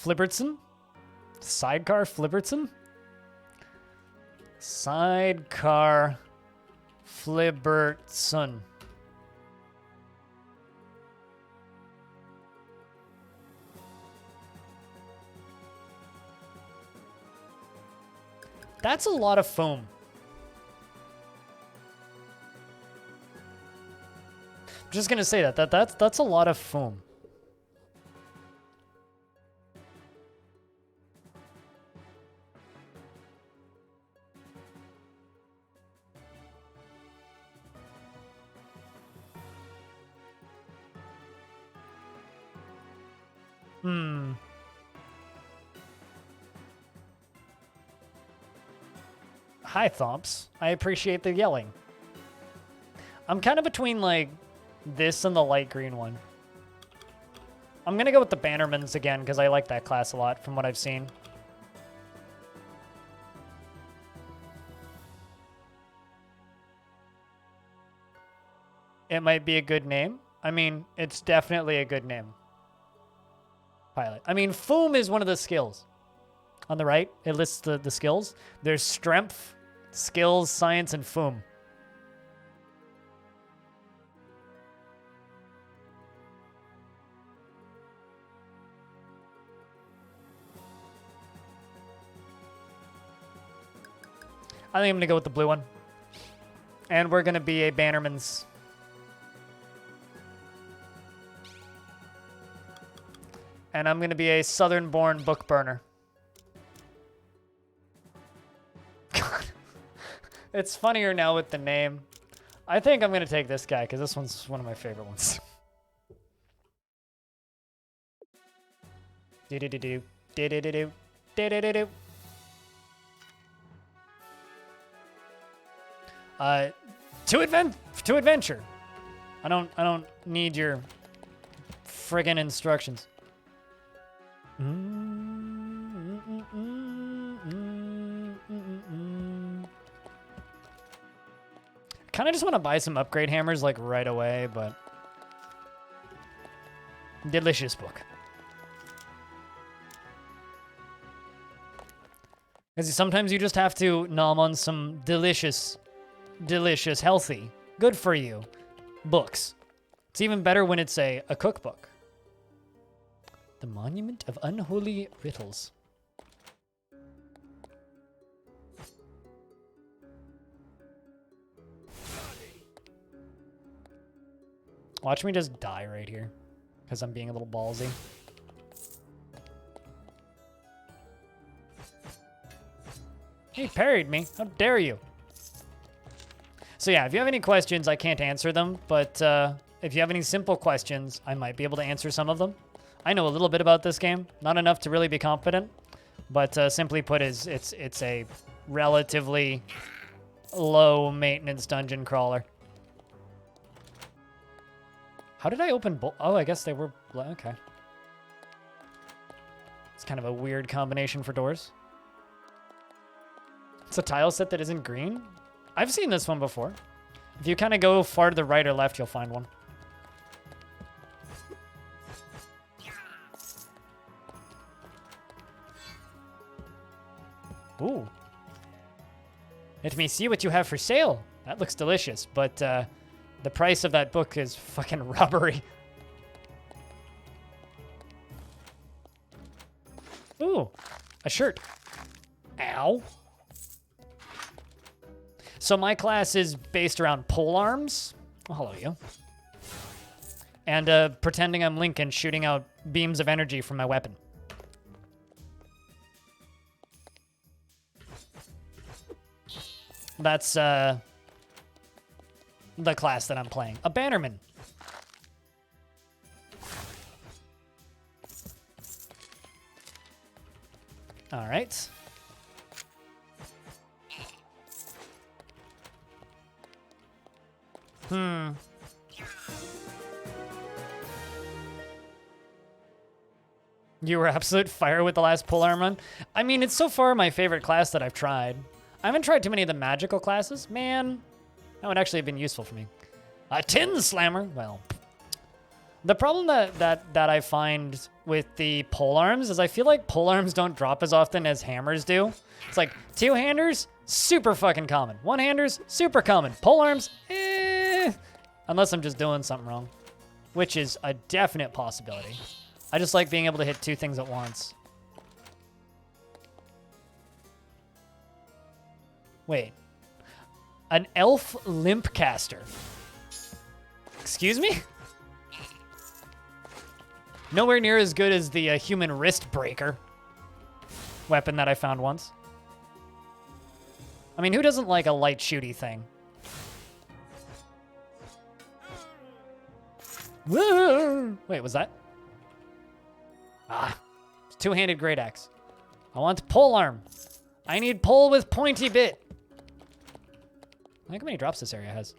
Flibbertson? Sidecar Flibbertson? Sidecar Flibbertson. That's a lot of foam. I'm just gonna say that's a lot of foam. Hi, Thomps. I appreciate the yelling. I'm kind of between, like, this and the light green one. I'm gonna go with the Bannermans again, because I like that class a lot from what I've seen. It might be a good name. I mean, it's definitely a good name. Pilot. I mean, Foom is one of the skills. On the right, it lists the skills. There's Strength, Skills, Science, and Foom. I think I'm going to go with the blue one. And we're going to be a Bannerman's. And I'm going to be a Southern-born book burner. God. It's funnier now with the name. I think I'm going to take this guy, because this one's one of my favorite ones. Do-do-do-do. Do-do-do-do. Do-do-do-do. To adventure. I don't need your friggin' instructions. Kind of just want to buy some upgrade hammers like right away, but delicious book. Because sometimes you just have to nom on some delicious, healthy, good for you books. It's even better when it's a cookbook. The Monument of Unholy Riddles. Watch me just die right here, because I'm being a little ballsy. He parried me. How dare you? So yeah, if you have any questions, I can't answer them, but if you have any simple questions, I might be able to answer some of them. I know a little bit about this game, not enough to really be confident, but simply put, it's a relatively low maintenance dungeon crawler. How did I open both? Oh, I guess they were, okay. It's kind of a weird combination for doors. It's a tile set that isn't green. I've seen this one before. If you kind of go far to the right or left, you'll find one. Ooh. Let me see what you have for sale. That looks delicious, but the price of that book is fucking robbery. Ooh, a shirt. Ow. So my class is based around pole arms. Oh, hello, you. And pretending I'm Link and shooting out beams of energy from my weapon. That's the class that I'm playing. A Bannerman. All right. You were absolute fire with the last polearm run. I mean, it's so far my favorite class that I've tried. I haven't tried too many of the magical classes. Man, that would actually have been useful for me. A tin slammer. Well, The problem that I find with the pole arms is I feel like pole arms don't drop as often as hammers do. It's like two-handers, super fucking common. One-handers, super common. Pole arms, unless I'm just doing something wrong, which is a definite possibility. I just like being able to hit two things at once. Wait. An elf limp caster. Excuse me? Nowhere near as good as the human wrist breaker weapon that I found once. I mean, who doesn't like a light shooty thing? Woo! Wait, was that? Ah, two-handed great axe. I want pole arm. I need pole with pointy bit. Look how many drops this area has.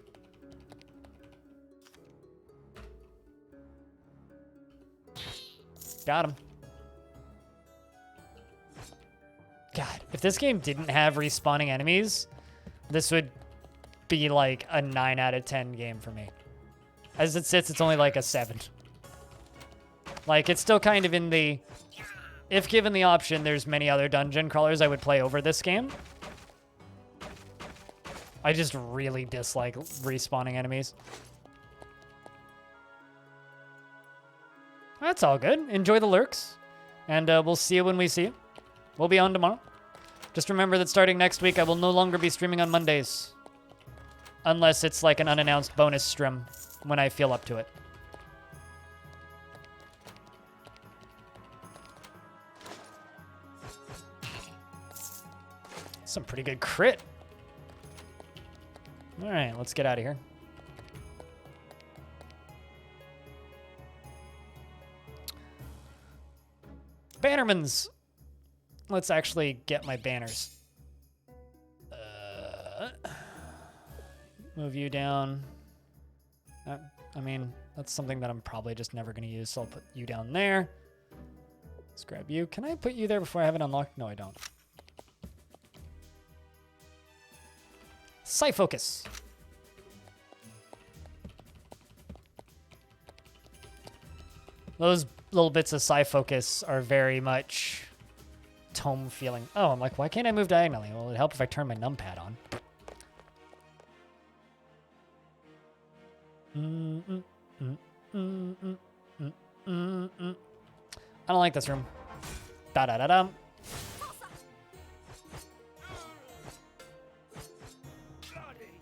Got him. God, if this game didn't have respawning enemies, this would be like a 9 out of 10 game for me. As it sits, it's only like a 7. Like, it's still kind of in the... If given the option, there's many other dungeon crawlers I would play over this game. I just really dislike respawning enemies. That's all good. Enjoy the lurks. And we'll see you when we see you. We'll be on tomorrow. Just remember that starting next week, I will no longer be streaming on Mondays. Unless it's like an unannounced bonus stream when I feel up to it. Some pretty good crit. All right, let's get out of here. Bannermans. Let's actually get my banners. Move you down. I mean, that's something that I'm probably just never going to use, so I'll put you down there. Let's grab you. Can I put you there before I have it unlocked? No, I don't. Sight focus. Those little bits of sight focus are very much tome feeling. Oh, I'm like, why can't I move diagonally? Well, it'd help if I turn my numpad on. I don't like this room. Da-da-da-dum.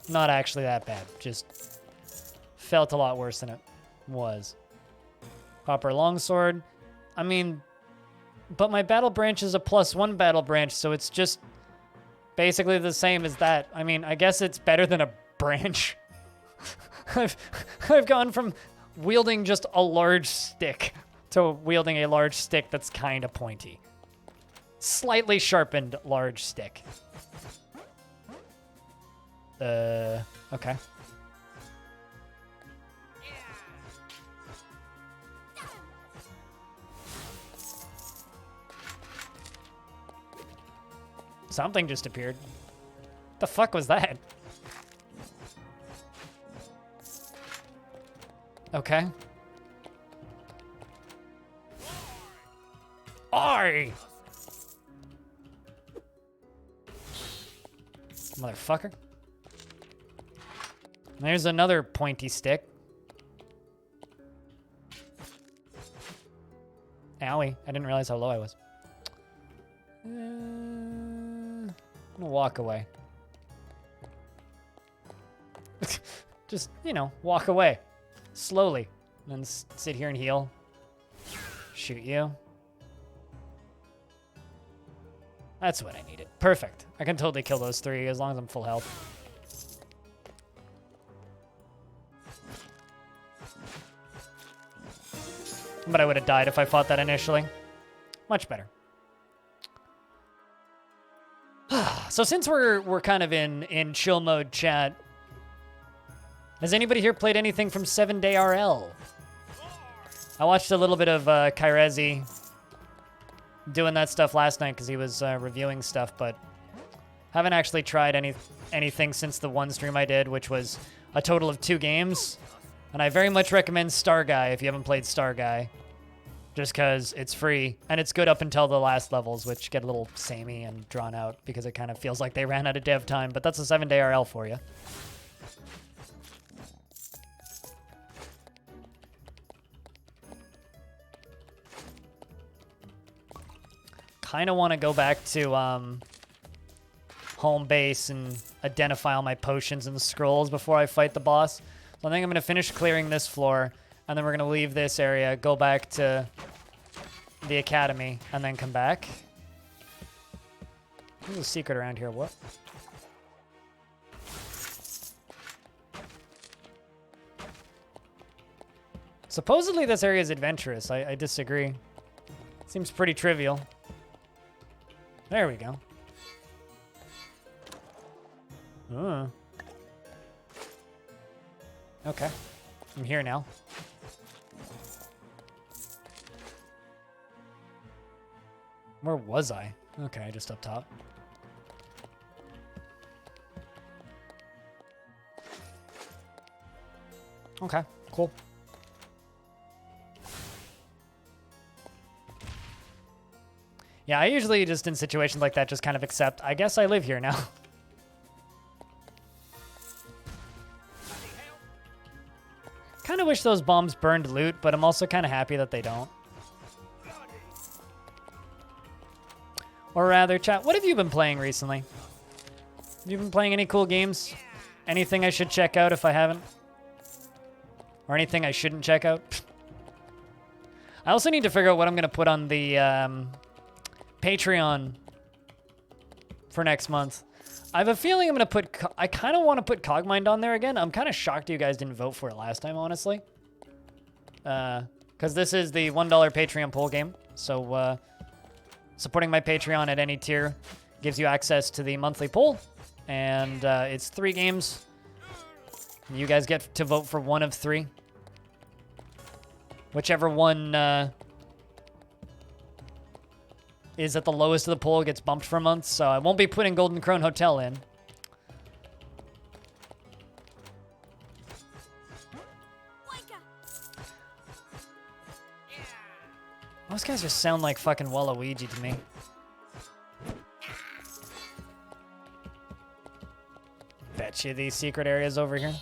Not actually that bad. Just felt a lot worse than it was. Copper longsword. I mean, but my battle branch is a +1 battle branch, so it's just basically the same as that. I mean, I guess it's better than a branch. I've gone from wielding just a large stick to wielding a large stick that's kind of pointy. Slightly sharpened large stick. Okay. Something just appeared. The fuck was that? Okay. Oi! Motherfucker. There's another pointy stick. Owie. I didn't realize how low I was. I'm gonna walk away. Just, you know, walk away. Slowly. And then sit here and heal. Shoot you. That's what I needed. Perfect. I can totally kill those 3 as long as I'm full health. But I would have died if I fought that initially. Much better. So since we're kind of in chill mode chat, has anybody here played anything from 7 Day RL? I watched a little bit of Kairezi doing that stuff last night because he was reviewing stuff, but haven't actually tried anything since the one stream I did, which was a total of 2 games. And I very much recommend Star Guy if you haven't played Star Guy. Just because it's free, and it's good up until the last levels, which get a little samey and drawn out because it kind of feels like they ran out of dev time, but that's a 7-day RL for you. Kind of want to go back to home base and identify all my potions and scrolls before I fight the boss. So I think I'm going to finish clearing this floor, and then we're going to leave this area, go back to the academy, and then come back. There's a secret around here. What? Supposedly this area is adventurous. I disagree. Seems pretty trivial. There we go. Okay. I'm here now. Where was I? Okay, just up top. Okay, cool. Yeah, I usually just in situations like that just kind of accept, I guess I live here now. Kind of wish those bombs burned loot, but I'm also kind of happy that they don't. Or rather, chat, what have you been playing recently? Have you been playing any cool games? Anything I should check out if I haven't? Or anything I shouldn't check out? I also need to figure out what I'm going to put on the Patreon for next month. I have a feeling I'm going to put... I kind of want to put Cogmind on there again. I'm kind of shocked you guys didn't vote for it last time, honestly. Because this is the $1 Patreon poll game. So, supporting my Patreon at any tier gives you access to the monthly poll. And it's 3 games. You guys get to vote for 1 of 3. Whichever one is at the lowest of the poll gets bumped for a month. So I won't be putting Golden Crone Hotel in. Those guys just sound like fucking Waluigi to me. Bet you these secret areas over here.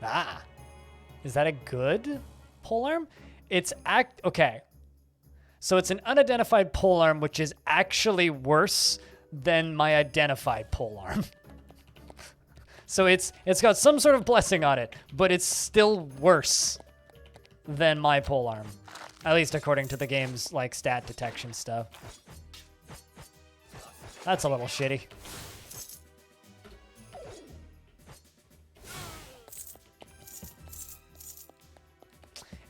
Ah. Is that a good polearm? It's okay. So it's an unidentified polearm, which is actually worse than my identified polearm. So it's got some sort of blessing on it, but it's still worse than my polearm. At least according to the game's like stat detection stuff. That's a little shitty.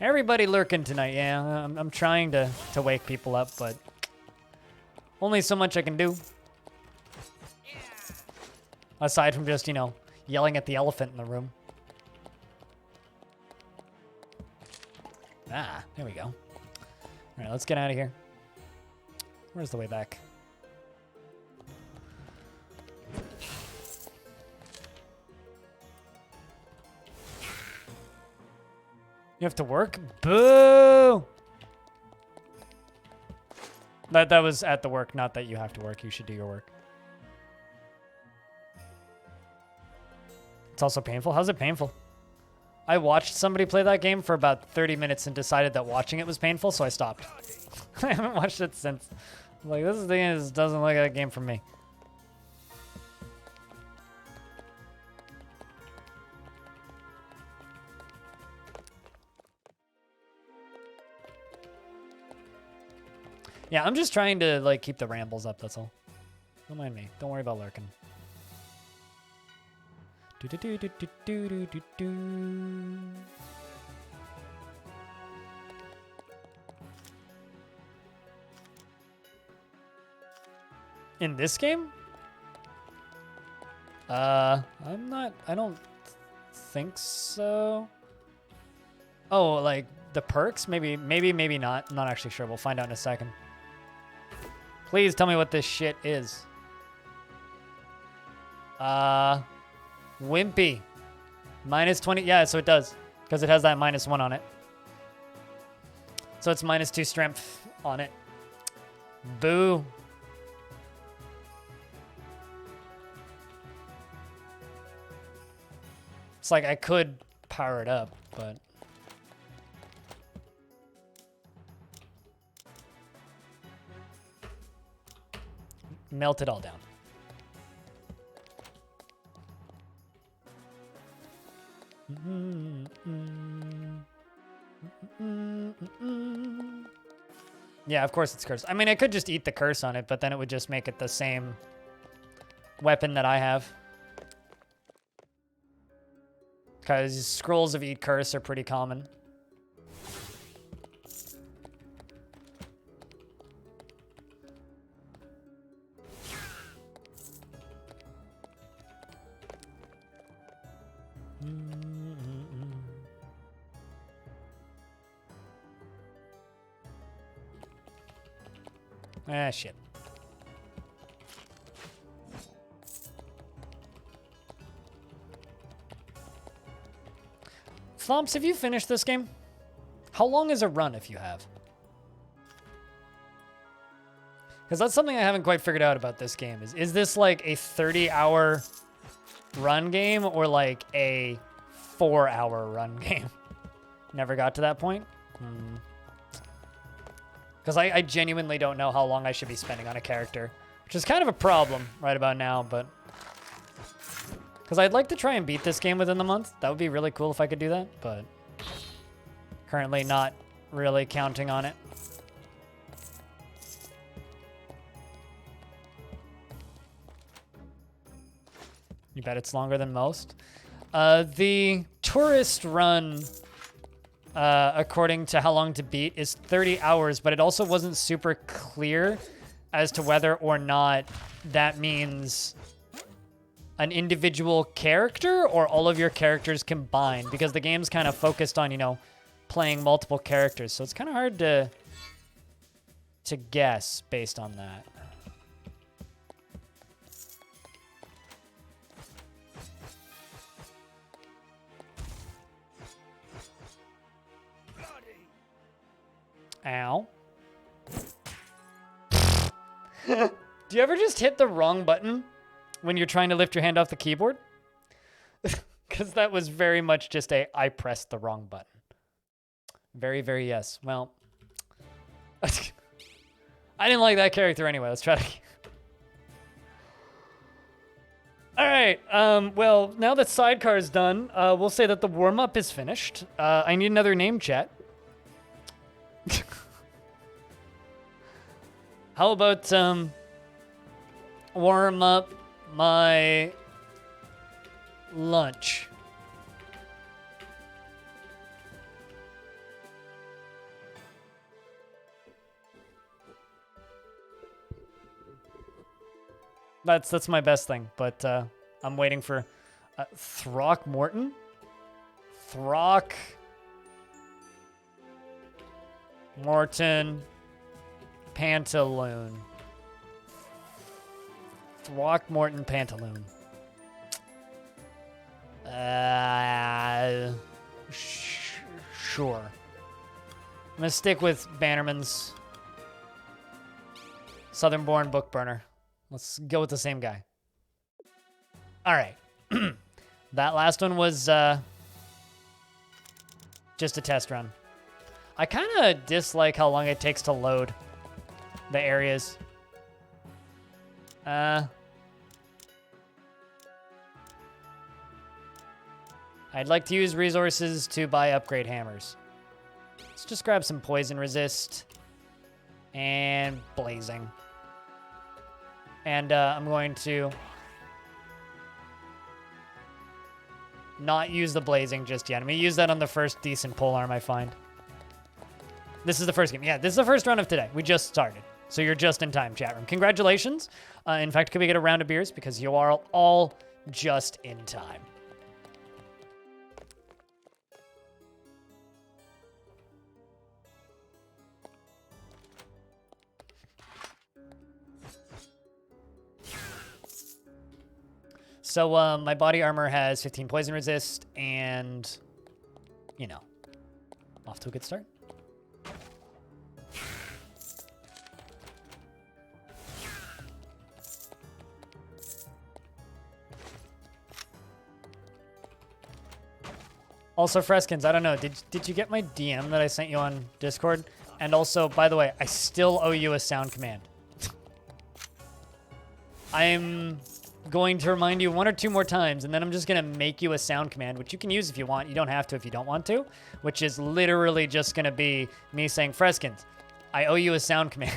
Everybody lurking tonight, yeah. I'm trying to wake people up, but only so much I can do. Aside from just, you know, yelling at the elephant in the room. Ah, there we go. All right, let's get out of here. Where's the way back? You have to work? Boo! That was at the work, not that you have to work. You should do your work. It's also painful. How's it painful? I watched somebody play that game for about 30 minutes and decided that watching it was painful, so I stopped. I haven't watched it since. Like, this thing doesn't look like a game for me. Yeah, I'm just trying to, like, keep the rambles up, that's all. Don't mind me. Don't worry about lurking. In this game? I don't think so. Oh, like the perks? Maybe not. I'm not actually sure. We'll find out in a second. Please tell me what this shit is. Wimpy. Minus 20. Yeah, so it does. Because it has that -1 on it. So it's -2 strength on it. Boo. It's like I could power it up, but... melt it all down. Yeah, of course it's cursed. I mean, I could just eat the curse on it, but then it would just make it the same weapon that I have. Because scrolls of eat curse are pretty common. Ah, shit. Thomps, have you finished this game? How long is a run if you have? Because that's something I haven't quite figured out about this game. Is this like a 30-hour run game or like a 4-hour run game? Never got to that point? Because I genuinely don't know how long I should be spending on a character, which is kind of a problem right about now, but... Because I'd like to try and beat this game within the month. That would be really cool if I could do that, but... currently not really counting on it. You bet it's longer than most. The tourist run... according to how long to beat, is 30 hours, but it also wasn't super clear as to whether or not that means an individual character or all of your characters combined, because the game's kind of focused on, you know, playing multiple characters, so it's kind of hard to guess based on that. Ow. Do you ever just hit the wrong button when you're trying to lift your hand off the keyboard? Because that was very much just I pressed the wrong button. Very, very yes. Well, I didn't like that character anyway. Let's try to... All right. Well, now that Sidecar is done, we'll say that the warm-up is finished. I need another name, chat. How about warm up my lunch? That's my best thing, but I'm waiting for Throckmorton? Throckmorton Pantaloon. Throckmorton Pantaloon. Sure. I'm gonna stick with Bannerman's Southern-born book burner. Let's go with the same guy. All right. That last one was just a test run. I kind of dislike how long it takes to load the areas. I'd like to use resources to buy upgrade hammers. Let's just grab some poison resist and blazing. And I'm going to not use the blazing just yet. I'm going to use that on the first decent polearm I find. This is the first game. Yeah, this is the first run of today. We just started. So you're just in time, chat room. Congratulations. In fact, could we get a round of beers? Because you are all just in time. So my body armor has 15 poison resist, and, you know, off to a good start. Also, Freskins, I don't know, did you get my DM that I sent you on Discord? And also, by the way, I still owe you a sound command. I'm going to remind you 1 or 2 more times, and then I'm just going to make you a sound command, which you can use if you want. You don't have to if you don't want to, which is literally just going to be me saying, Freskins, I owe you a sound command.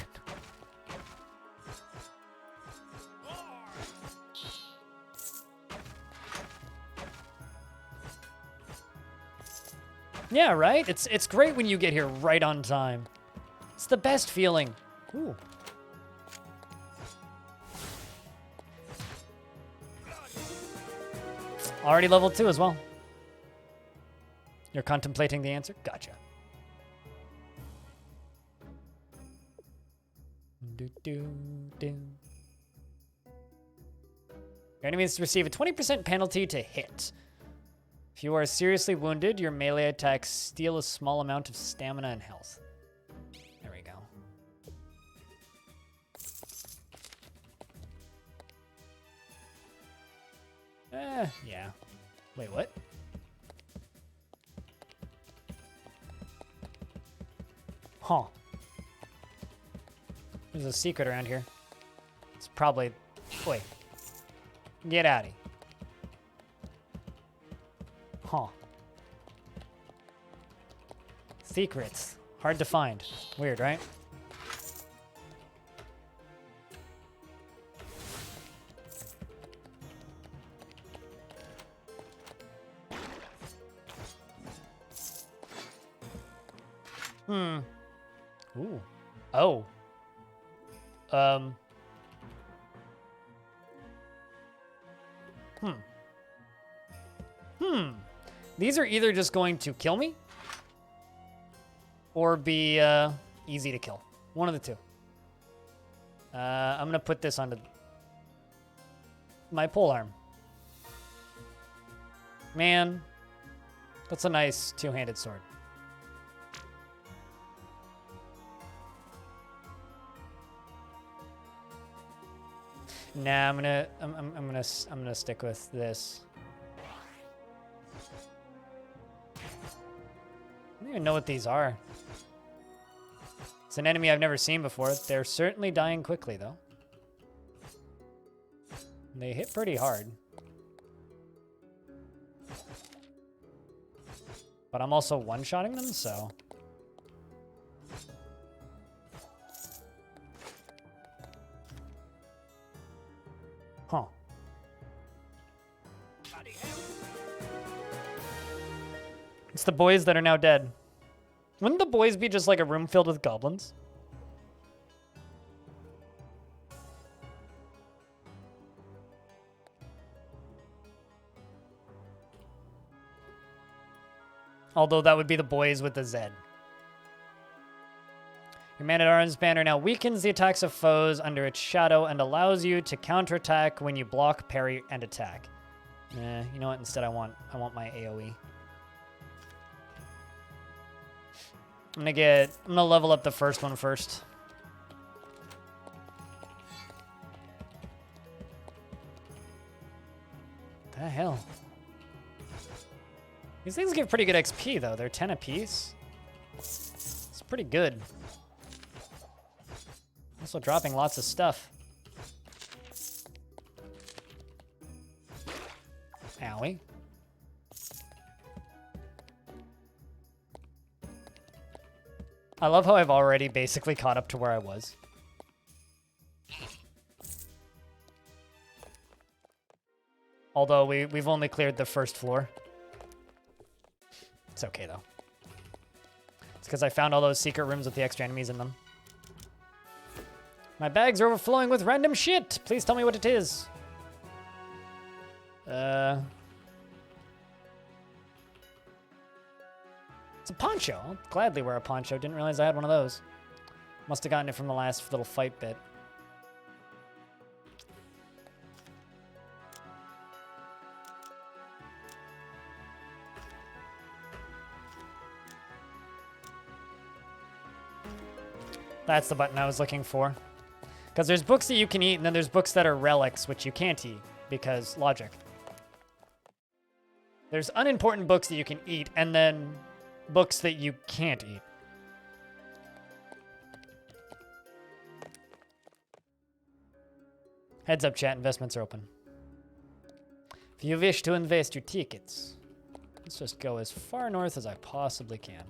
Yeah, right? It's great when you get here right on time. It's the best feeling. Ooh. Already level 2 as well. You're contemplating the answer? Gotcha. Your enemies receive a 20% penalty to hit. If you are seriously wounded, your melee attacks steal a small amount of stamina and health. There we go. Yeah. Wait, what? Huh. There's a secret around here. It's probably... Wait. Get out of here. Huh. Secrets. Hard to find. Weird, right? Ooh. Oh. These are either just going to kill me or be easy to kill. One of the two. I'm going to put this onto my polearm. Man, that's a nice two-handed sword. Nah, I'm gonna stick with this. I don't even know what these are. It's an enemy I've never seen before. They're certainly dying quickly, though. They hit pretty hard. But I'm also one-shotting them, so... Huh. It's the boys that are now dead. Wouldn't the boys be just like a room filled with goblins? Although that would be the boys with the Z. Your Man-at-Arms banner now weakens the attacks of foes under its shadow and allows you to counterattack when you block, parry, and attack. You know what? Instead, I want my AoE. I'm gonna level up the first one first. The hell? These things give pretty good XP though. They're 10 apiece. It's pretty good. Also dropping lots of stuff. Owie. I love how I've already basically caught up to where I was. Although we've only cleared the first floor. It's okay though. It's because I found all those secret rooms with the extra enemies in them. My bags are overflowing with random shit. Please tell me what it is. It's a poncho. I'll gladly wear a poncho. Didn't realize I had one of those. Must have gotten it from the last little fight bit. That's the button I was looking for. Because there's books that you can eat, and then there's books that are relics, which you can't eat, because logic. There's unimportant books that you can eat, and then books that you can't eat. Heads up, chat. Investments are open. If you wish to invest your tickets, let's just go as far north as I possibly can.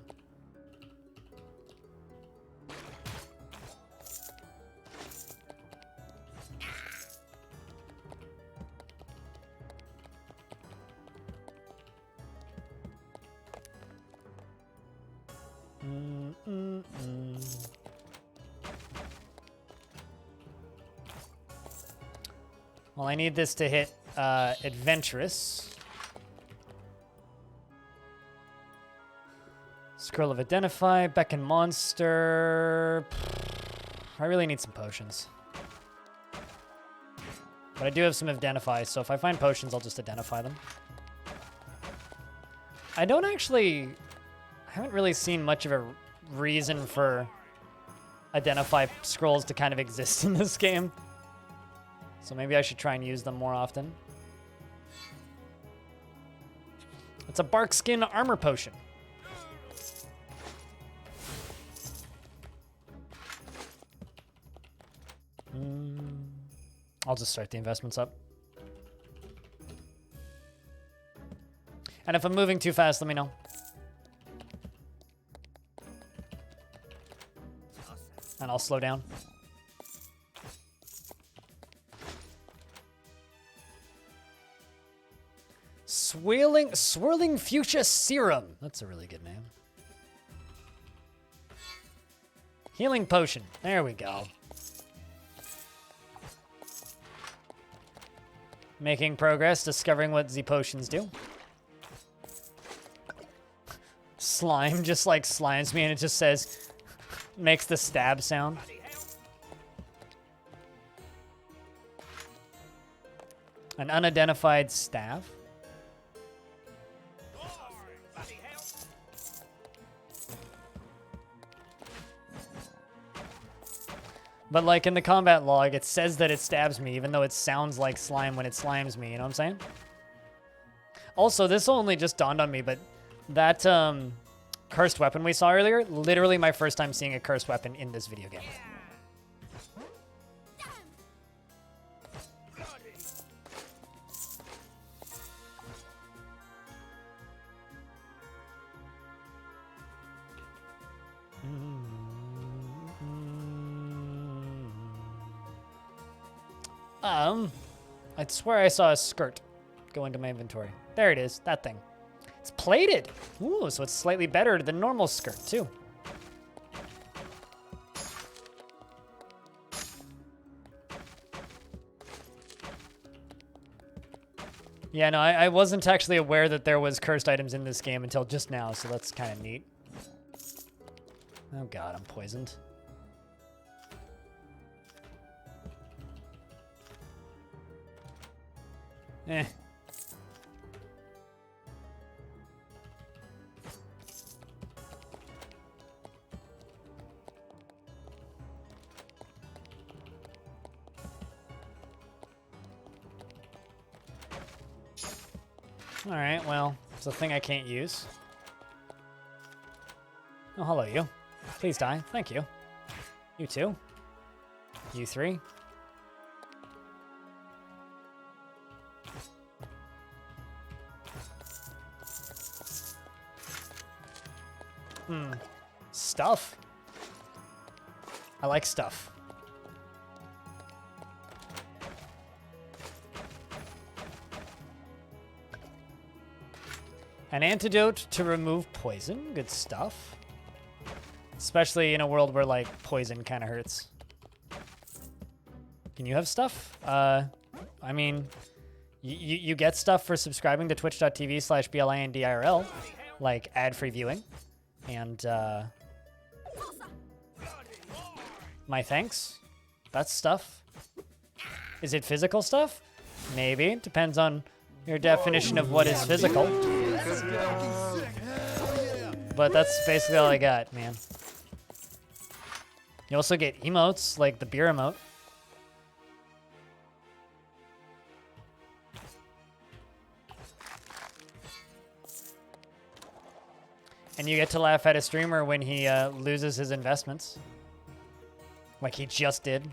Well, I need this to hit adventurous. Scroll of Identify, Beckon Monster. I really need some potions. But I do have some Identify, so if I find potions, I'll just identify them. I haven't really seen much of a reason for Identify scrolls to kind of exist in this game. So maybe I should try and use them more often. It's a bark skin armor potion. I'll just start the investments up. And if I'm moving too fast, let me know. And I'll slow down. Swirling Fuchsia Serum. That's a really good name. Healing Potion. There we go. Making progress, discovering what Z potions do. Slime just like slimes me and it just says, makes the stab sound. An unidentified staff. But like in the combat log, it says that it stabs me, even though it sounds like slime when it slimes me, you know what I'm saying? Also, this only just dawned on me, but that cursed weapon we saw earlier, literally my first time seeing a cursed weapon in this video game. I swear I saw a skirt go into my inventory. There it is, that thing. It's plated. Ooh, so it's slightly better than normal skirt, too. Yeah, no, I wasn't actually aware that there was cursed items in this game until just now, so that's kind of neat. Oh god, I'm poisoned. Eh. Alright, well, it's a thing I can't use. Oh, hello, you. Please die. Thank you. You too. You three. Stuff. I like stuff. An antidote to remove poison. Good stuff. Especially in a world where, like, poison kind of hurts. Can you have stuff? I mean, you get stuff for subscribing to twitch.tv/BLINDIRL, like ad-free viewing. And, my thanks. That's stuff. Is it physical stuff? Maybe. Depends on your definition of what is physical. But that's basically all I got, man. You also get emotes, like the beer emote. And you get to laugh at a streamer when he loses his investments. Like he just did.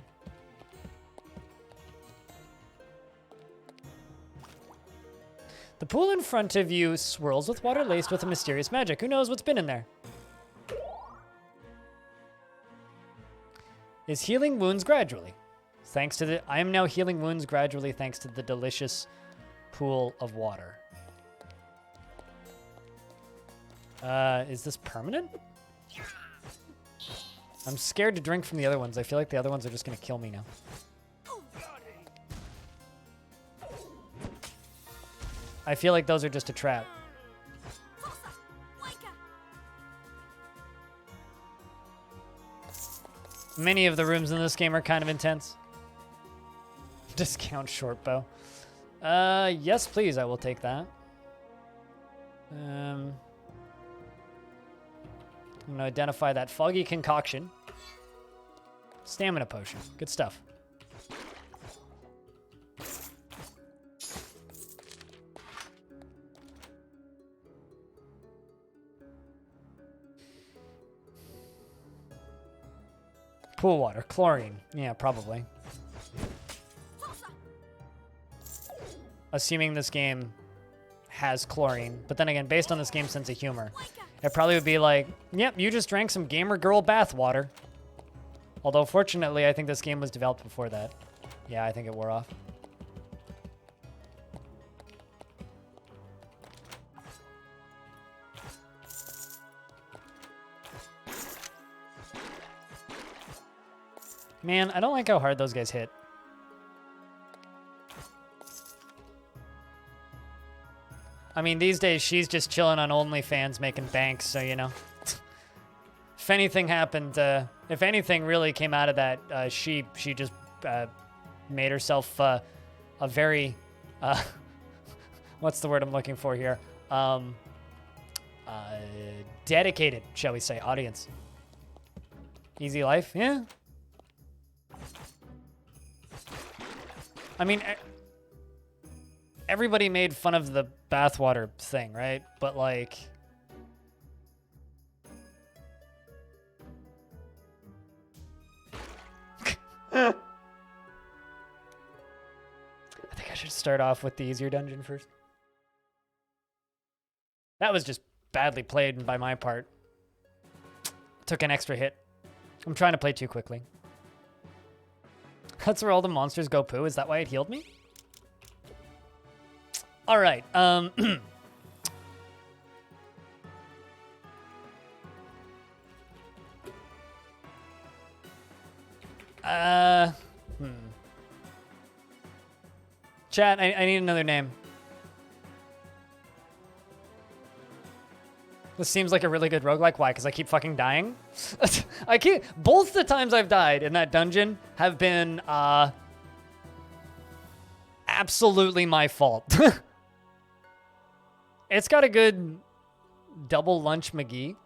The pool in front of you swirls with water laced with a mysterious magic. Who knows what's been in there? Is healing wounds gradually. Thanks to the... I am now healing wounds gradually thanks to the delicious pool of water. Is this permanent? I'm scared to drink from the other ones. I feel like the other ones are just going to kill me now. I feel like those are just a trap. Many of the rooms in this game are kind of intense. Discount short bow. Yes, please. I will take that. I'm going to identify that foggy concoction. Stamina potion. Good stuff. Pool water. Chlorine. Yeah, probably. Assuming this game has chlorine. But then again, based on this game's sense of humor, it probably would be like, yep, you just drank some gamer girl bath water. Although, fortunately, I think this game was developed before that. Yeah, I think it wore off. Man, I don't like how hard those guys hit. I mean, these days, she's just chilling on OnlyFans making banks, so, you know. If anything happened, if anything really came out of that, she just made herself a very, what's the word I'm looking for here? Dedicated, shall we say, audience. Easy life? Yeah. I mean, everybody made fun of the bathwater thing, right? But, like... I think I should start off with the easier dungeon first. That was just badly played by my part. Took an extra hit. I'm trying to play too quickly. That's where all the monsters go poo. Is that why it healed me? All right. Chat, I need another name. This seems like a really good roguelike. Why? Because I keep fucking dying? I can't... Both the times I've died in that dungeon have been, absolutely my fault. It's got a good double lunch McGee.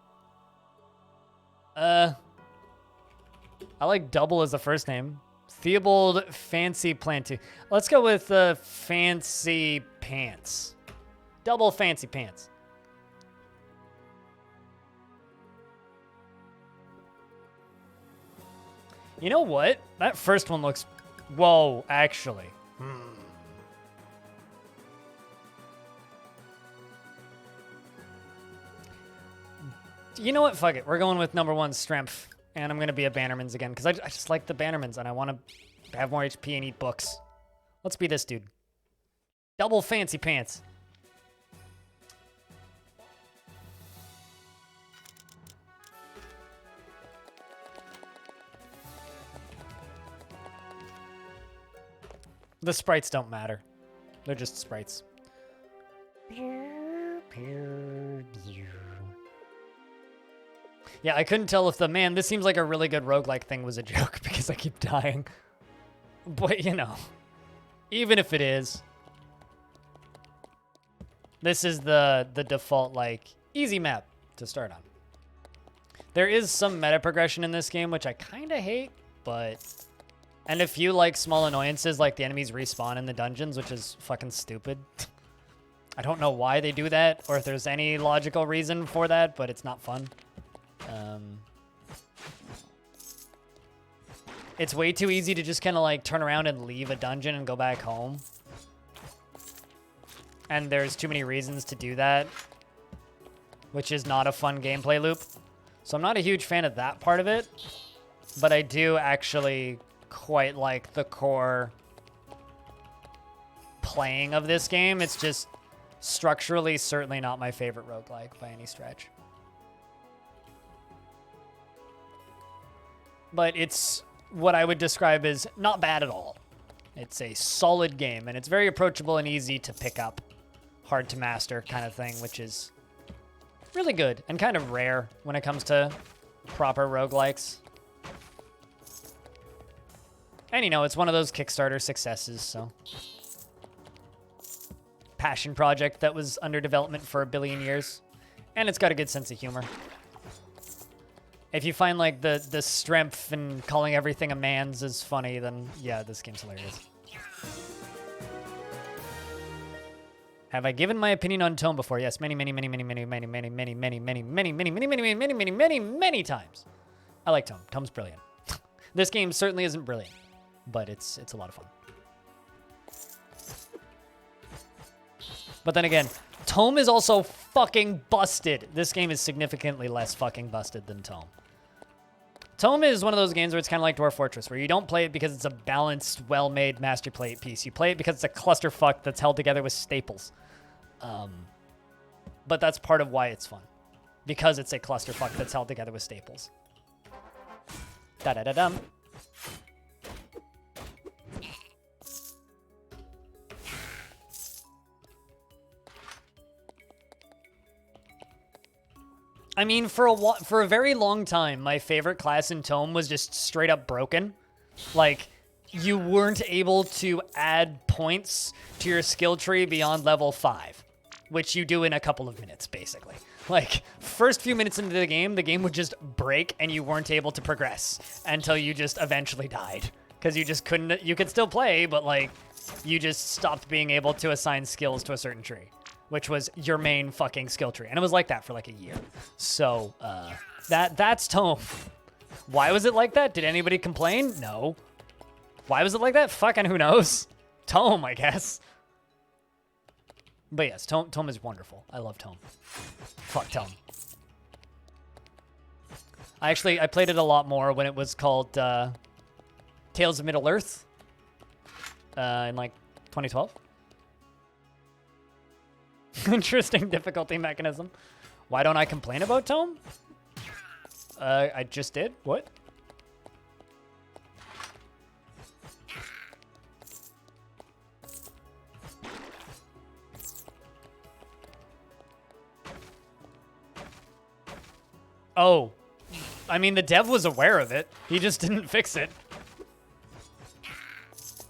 I like double as the first name. Theobald Fancy Planty. Let's go with Fancy Pants. Double Fancy Pants. You know what? That first one looks... Whoa, actually. You know what? Fuck it. We're going with number one, Strength. And I'm going to be a Bannerman's again, because I just like the Bannerman's, and I want to have more HP and eat books. Let's be this dude. Double Fancy Pants. The sprites don't matter. They're just sprites. Yeah, I couldn't tell if the, man, this seems like a really good roguelike thing was a joke because I keep dying. But, you know, even if it is, this is the default, like, easy map to start on. There is some meta progression in this game, which I kind of hate, but... And a few, like, small annoyances, like the enemies respawn in the dungeons, which is fucking stupid. I don't know why they do that, or if there's any logical reason for that, but it's not fun. It's way too easy to just kind of, like, turn around and leave a dungeon and go back home. And there's too many reasons to do that, which is not a fun gameplay loop. So I'm not a huge fan of that part of it, but I do actually quite like the core playing of this game. It's just structurally certainly not my favorite roguelike by any stretch. But it's what I would describe as not bad at all. It's a solid game, and it's very approachable and easy to pick up. Hard to master kind of thing, which is really good and kind of rare when it comes to proper roguelikes. And, you know, it's one of those Kickstarter successes, so. Passion project that was under development for a billion years. And it's got a good sense of humor. If you find, like, the strength in calling everything a man's is funny, then, yeah, this game's hilarious. Have I given my opinion on Tome before? Yes, many times. I like Tome. Tome's brilliant. This game certainly isn't brilliant, but it's a lot of fun. But then again, Tome is also fucking busted. This game is significantly less fucking busted than Tome. Tome is one of those games where it's kind of like Dwarf Fortress, where you don't play it because it's a balanced, well-made master plate piece. You play it because it's a clusterfuck that's held together with staples. But that's part of why it's fun. Because it's a clusterfuck that's held together with staples. Da-da-da-dum. I mean, for a very long time, my favorite class in Tome was just straight up broken. Like, you weren't able to add points to your skill tree beyond level 5, which you do in a couple of minutes, basically. Like, first few minutes into the game would just break and you weren't able to progress until you just eventually died. Because you just couldn't, you could still play, but like, you just stopped being able to assign skills to a certain tree, which was your main fucking skill tree. And it was like that for like a year. So, that's Tome. Why was it like that? Did anybody complain? No. Why was it like that? Fucking who knows? Tome, I guess. But yes, Tome is wonderful. I love Tome. Fuck Tome. I played it a lot more when it was called Tales of Middle-earth in like 2012. Interesting difficulty mechanism. Why don't I complain about Tome? I just did. What? Oh, I mean, the dev was aware of it. He just didn't fix it.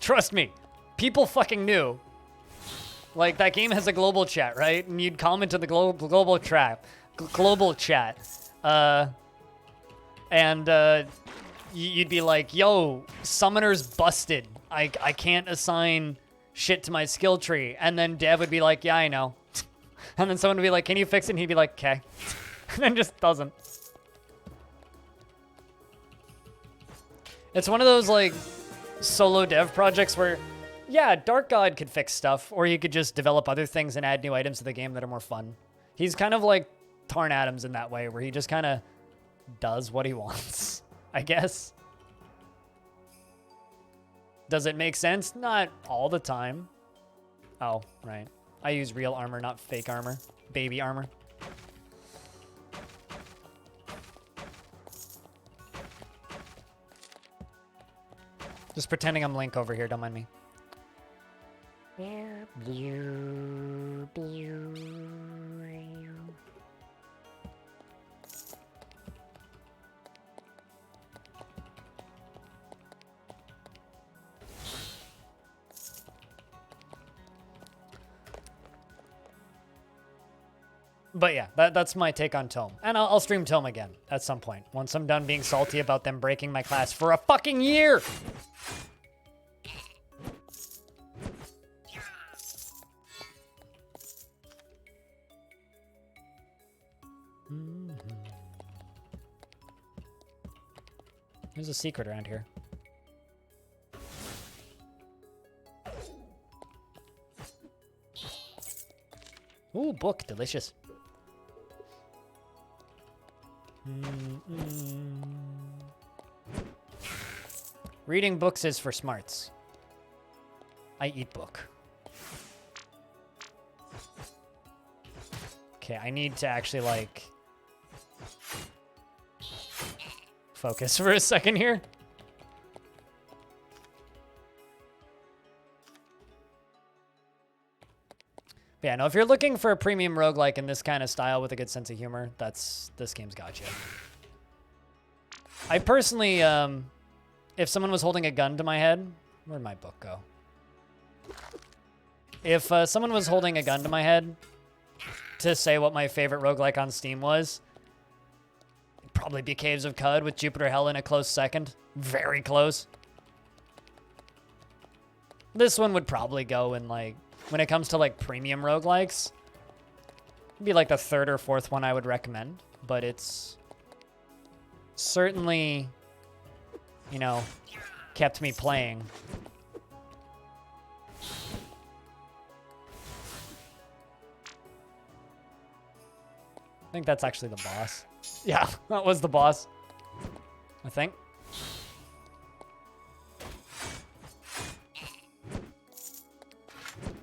Trust me, people fucking knew. Like, that game has a global chat, right? And you'd comment to the global chat. You'd be like, yo, summoner's busted. I can't assign shit to my skill tree. And then dev would be like, yeah, I know. And then someone would be like, can you fix it? And he'd be like, okay. And then just doesn't. It's one of those, like, solo dev projects where, yeah, Dark God could fix stuff, or he could just develop other things and add new items to the game that are more fun. He's kind of like Tarn Adams in that way, where he just kind of does what he wants, I guess. Does it make sense? Not all the time. Oh, right. I use real armor, not fake armor. Baby armor. Just pretending I'm Link over here, don't mind me. But yeah, that's my take on Tome. And I'll stream Tome again at some point, once I'm done being salty about them breaking my class for a fucking year. There's a secret around here. Ooh, book. Delicious. Reading books is for smarts. I eat book. Okay, I need to actually, like, focus for a second here. But yeah, no, if you're looking for a premium roguelike in this kind of style with a good sense of humor, this game's got you. I personally, if someone was holding a gun to my head, where'd my book go? If someone was holding a gun to my head to say what my favorite roguelike on Steam was, it'd probably be Caves of Cud with Jupiter Hell in a close second. Very close. This one would probably go in, like, when it comes to, like, premium roguelikes, it'd be, like, the third or fourth one I would recommend. But it's certainly, you know, kept me playing. I think that's actually the boss. Yeah, that was the boss, I think.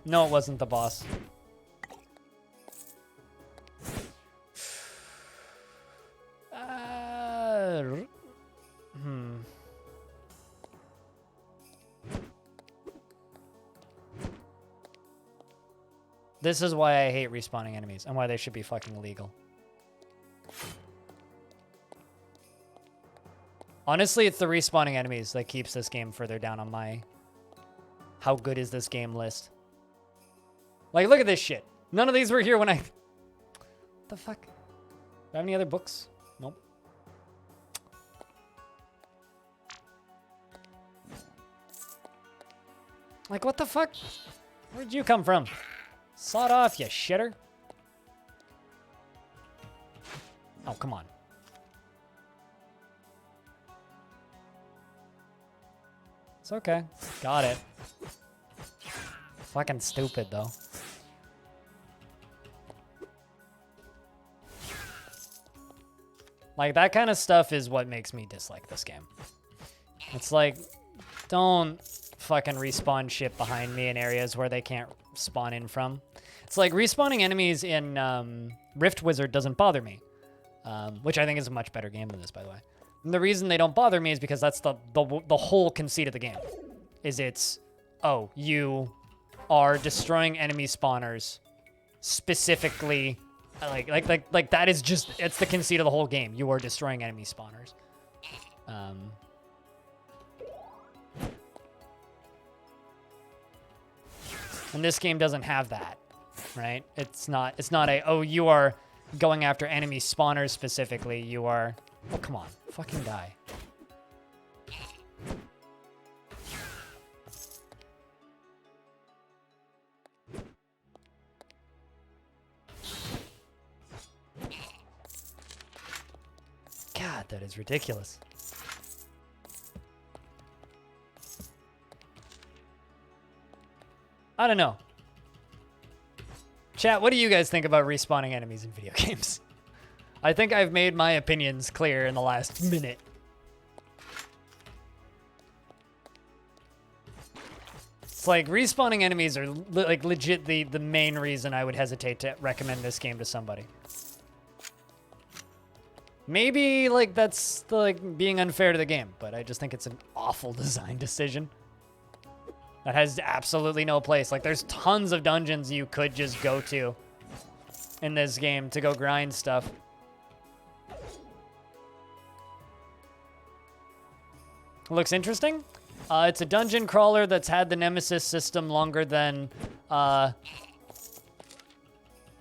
No, it wasn't the boss. This is why I hate respawning enemies and why they should be fucking illegal. Honestly, it's the respawning enemies that keeps this game further down on my how good is this game list. Like, look at this shit. None of these were here when I... What the fuck? Do I have any other books? Nope. Like, what the fuck? Where'd you come from? Sawed off, you shitter. Oh, come on. It's okay. Got it. Fucking stupid, though. Like, that kind of stuff is what makes me dislike this game. It's like, don't fucking respawn shit behind me in areas where they can't spawn in from. It's like respawning enemies in Rift Wizard doesn't bother me, which I think is a much better game than this, by the way. And the reason they don't bother me is because that's the whole conceit of the game. Is it's, oh, you are destroying enemy spawners specifically. Like that is just, it's the conceit of the whole game. You are destroying enemy spawners. And this game doesn't have that, right? It's not a, oh, you are going after enemy spawners specifically. You are, oh, come on, fucking die. God, that is ridiculous. I don't know. Chat, what do you guys think about respawning enemies in video games? I think I've made my opinions clear in the last minute. It's like respawning enemies are like legit the main reason I would hesitate to recommend this game to somebody. Maybe like that's like being unfair to the game, but I just think it's an awful design decision. That has absolutely no place. Like, there's tons of dungeons you could just go to in this game to go grind stuff. Looks interesting. It's a dungeon crawler that's had the Nemesis system longer than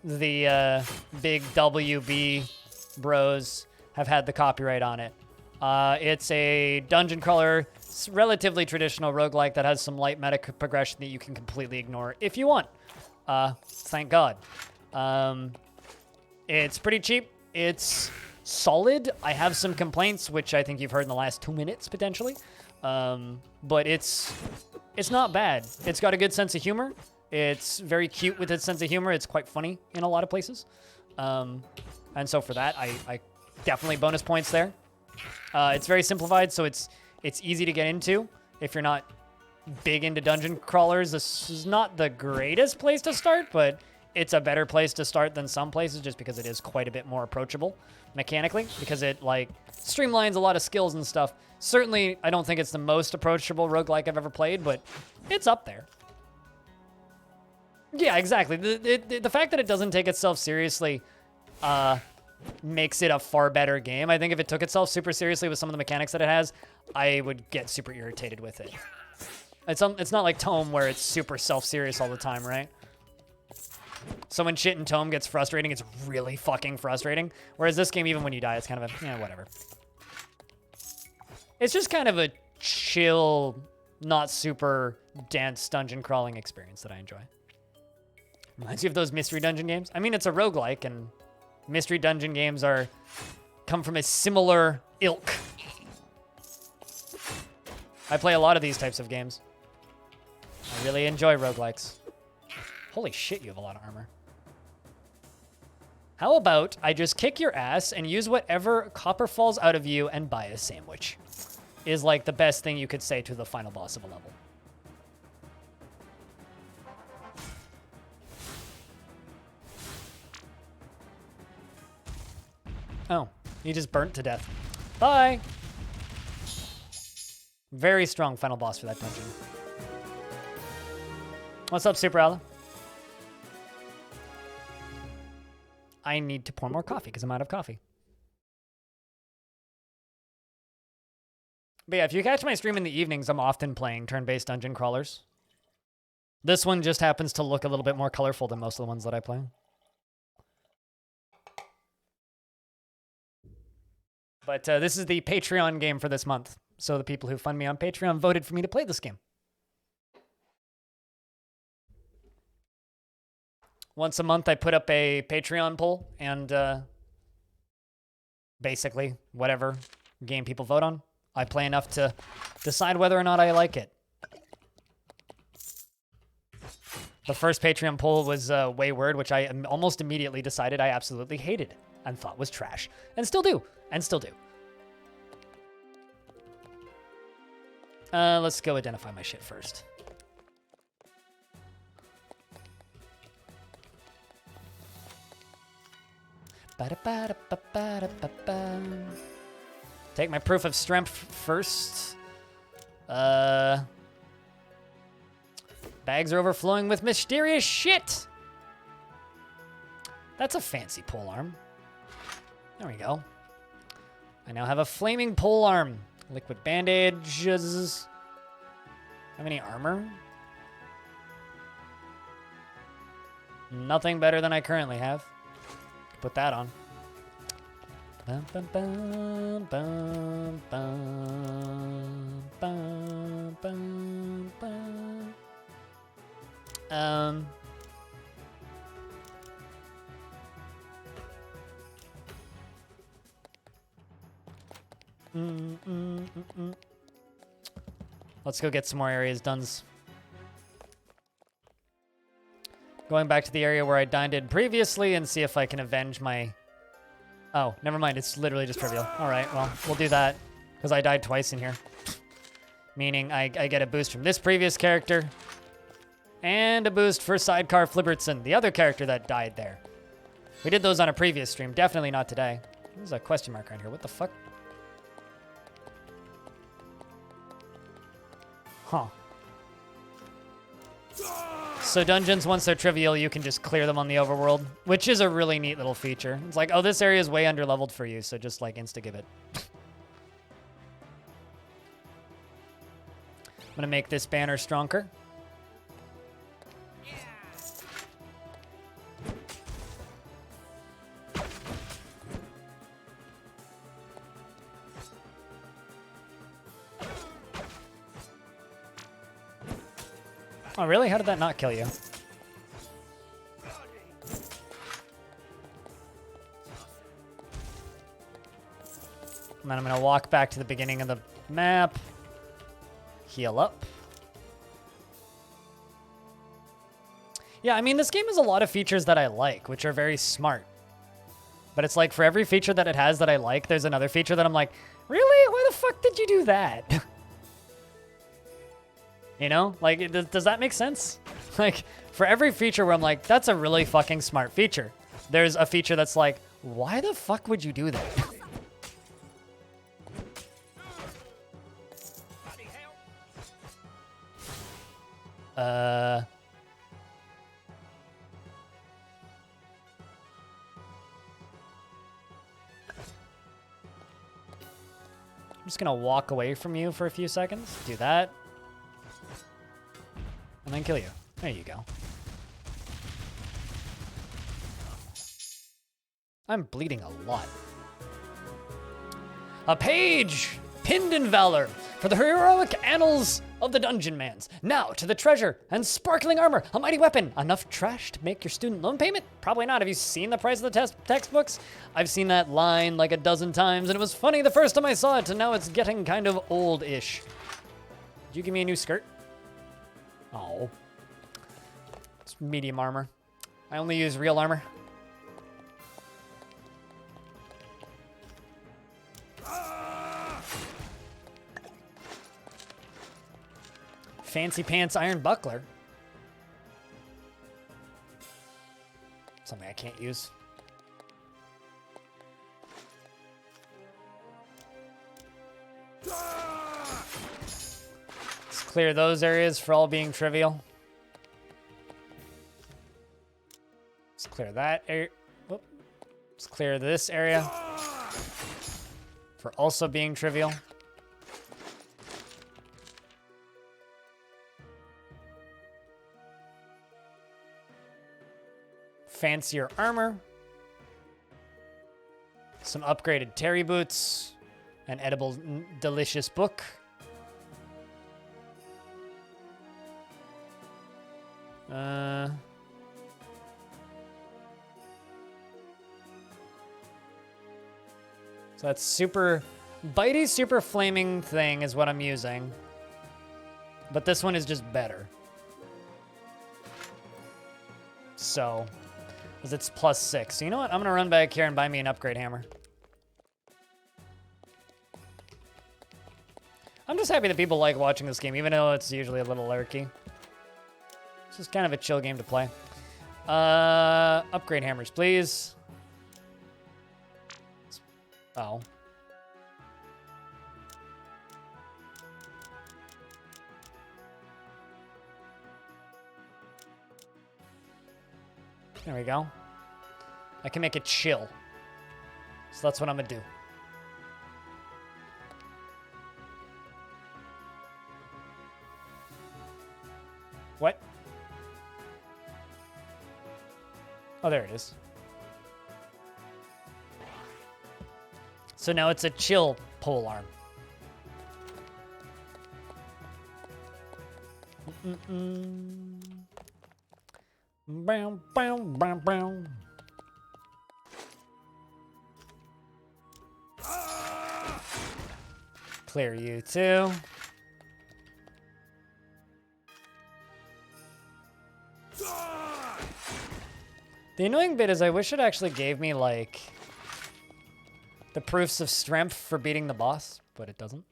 the big WB bros have had the copyright on it. It's a dungeon crawler, relatively traditional roguelike that has some light meta progression that you can completely ignore if you want. Thank God. It's pretty cheap. It's solid. I have some complaints, which I think you've heard in the last 2 minutes, potentially. But it's not bad. It's got a good sense of humor. It's very cute with its sense of humor. It's quite funny in a lot of places. And so for that, I definitely bonus points there. It's very simplified, so it's easy to get into. If you're not big into dungeon crawlers, this is not the greatest place to start, but it's a better place to start than some places just because it is quite a bit more approachable mechanically, because it like streamlines a lot of skills and stuff. Certainly, I don't think it's the most approachable roguelike I've ever played, but it's up there. Yeah, exactly. The fact that it doesn't take itself seriously makes it a far better game. I think if it took itself super seriously with some of the mechanics that it has, I would get super irritated with it. It's not like Tome where it's super self-serious all the time, right? So when shit in Tome gets frustrating, it's really fucking frustrating. Whereas this game, even when you die, it's kind of a, yeah, whatever. It's just kind of a chill, not super dense dungeon crawling experience that I enjoy. Reminds you of those mystery dungeon games. I mean, it's a roguelike, and mystery dungeon games come from a similar ilk. I play a lot of these types of games. I really enjoy roguelikes. Holy shit, you have a lot of armor. How about I just kick your ass and use whatever copper falls out of you and buy a sandwich? Is like the best thing you could say to the final boss of a level. Oh, he just burnt to death. Bye! Very strong final boss for that dungeon. What's up, Super Ala? I need to pour more coffee because I'm out of coffee. But yeah, if you catch my stream in the evenings, I'm often playing turn-based dungeon crawlers. This one just happens to look a little bit more colorful than most of the ones that I play. But this is the Patreon game for this month. So the people who fund me on Patreon voted for me to play this game. Once a month, I put up a Patreon poll, and basically, whatever game people vote on, I play enough to decide whether or not I like it. The first Patreon poll was Wayward, which I almost immediately decided I absolutely hated and thought was trash. And still do. Let's go identify my shit first. Take my proof of strength first. Bags are overflowing with mysterious shit. That's a fancy polearm. There we go. I now have a flaming polearm. Liquid bandages. Have any armor? Nothing better than I currently have. Put that on. Bum, bum, bum, bum, bum, bum, bum, bum. Let's go get some more areas done. Going back to the area where I dined in previously and see if I can avenge my... Oh, never mind. It's literally just trivial. All right, well, we'll do that because I died twice in here. Meaning I get a boost from this previous character and a boost for Sidecar Flibbertson, the other character that died there. We did those on a previous stream. Definitely not today. There's a question mark around here. What the fuck? Huh. So dungeons, once they're trivial, you can just clear them on the overworld, which is a really neat little feature. It's like, oh, this area is way under-leveled for you, so just, like, insta-give it. I'm gonna make this banner stronger. Oh, really? How did that not kill you? And then I'm going to walk back to the beginning of the map. Heal up. Yeah, I mean, this game has a lot of features that I like, which are very smart. But it's like, for every feature that it has that I like, there's another feature that I'm like, really? Why the fuck did you do that? You know? Like, does that make sense? Like, for every feature where I'm like, that's a really fucking smart feature, there's a feature that's like, why the fuck would you do that? I'm just gonna walk away from you for a few seconds. Do that. And then kill you. There you go. I'm bleeding a lot. A page pinned in valor for the heroic annals of the Dungeonmans. Now to the treasure and sparkling armor, a mighty weapon. Enough trash to make your student loan payment? Probably not. Have you seen the price of the textbooks? I've seen that line like a dozen times, and it was funny the first time I saw it, and now it's getting kind of old-ish. Did you give me a new skirt? Oh. It's medium armor. I only use real armor. Fancy pants iron buckler. Something I can't use. Let's clear those areas for all being trivial. Let's clear that area. Whoop. Let's clear this area for also being trivial. Fancier armor, some upgraded Terry boots, an edible, delicious book. So that's super, bitey super flaming thing is what I'm using. But this one is just better. So, because it's +6. So you know what? I'm going to run back here and buy me an upgrade hammer. I'm just happy that people like watching this game, even though it's usually a little lurky. It's just kind of a chill game to play. Upgrade hammers, please. Oh. There we go. I can make it chill. So that's what I'm gonna do. What? Oh, there it is. So now it's a chill pole arm. Bam, bam, bam, bam. Clear you too. The annoying bit is I wish it actually gave me like the proofs of strength for beating the boss, but it doesn't.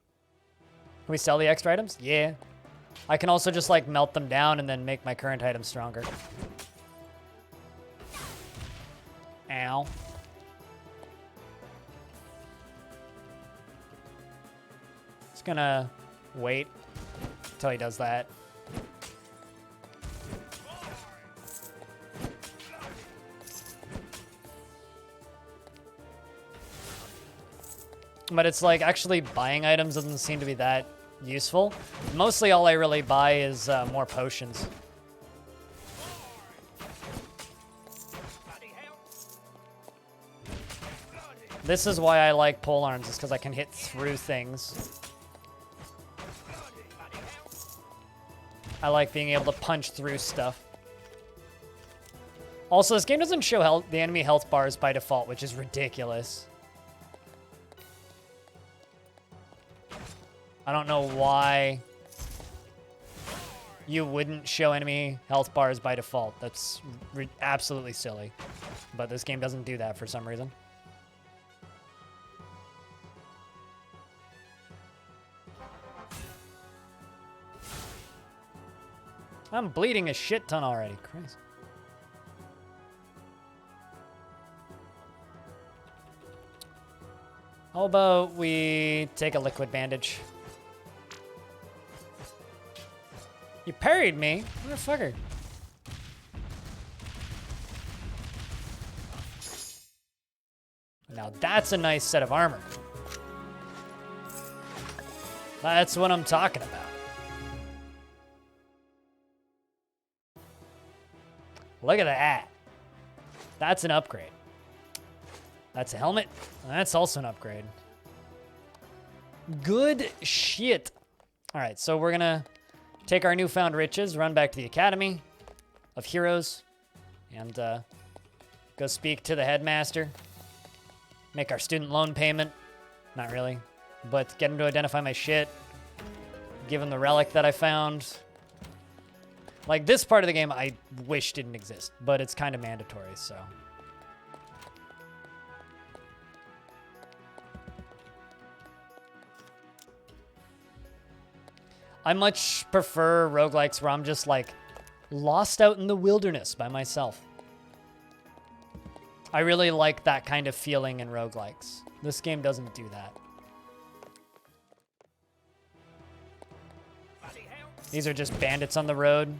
Can we sell the extra items? Yeah. I can also just like melt them down and then make my current items stronger. Ow. Just gonna wait until he does that. But it's like actually buying items doesn't seem to be that useful. Mostly all I really buy is more potions. This is why I like pole arms, is because I can hit through things. I like being able to punch through stuff. Also, this game doesn't show the enemy health bars by default, which is ridiculous. I don't know why you wouldn't show enemy health bars by default. That's absolutely silly. But this game doesn't do that for some reason. I'm bleeding a shit ton already. Christ. How about we take a liquid bandage? You parried me? Motherfucker. Now that's a nice set of armor. That's what I'm talking about. Look at that. That's an upgrade. That's a helmet. That's also an upgrade. Good shit. All right, so we're gonna take our newfound riches, run back to the Academy of Heroes, and go speak to the headmaster. Make our student loan payment. Not really, but get him to identify my shit. Give him the relic that I found. Like, this part of the game I wish didn't exist, but it's kind of mandatory, so. I much prefer roguelikes where I'm just, like, lost out in the wilderness by myself. I really like that kind of feeling in roguelikes. This game doesn't do that. These are just bandits on the road.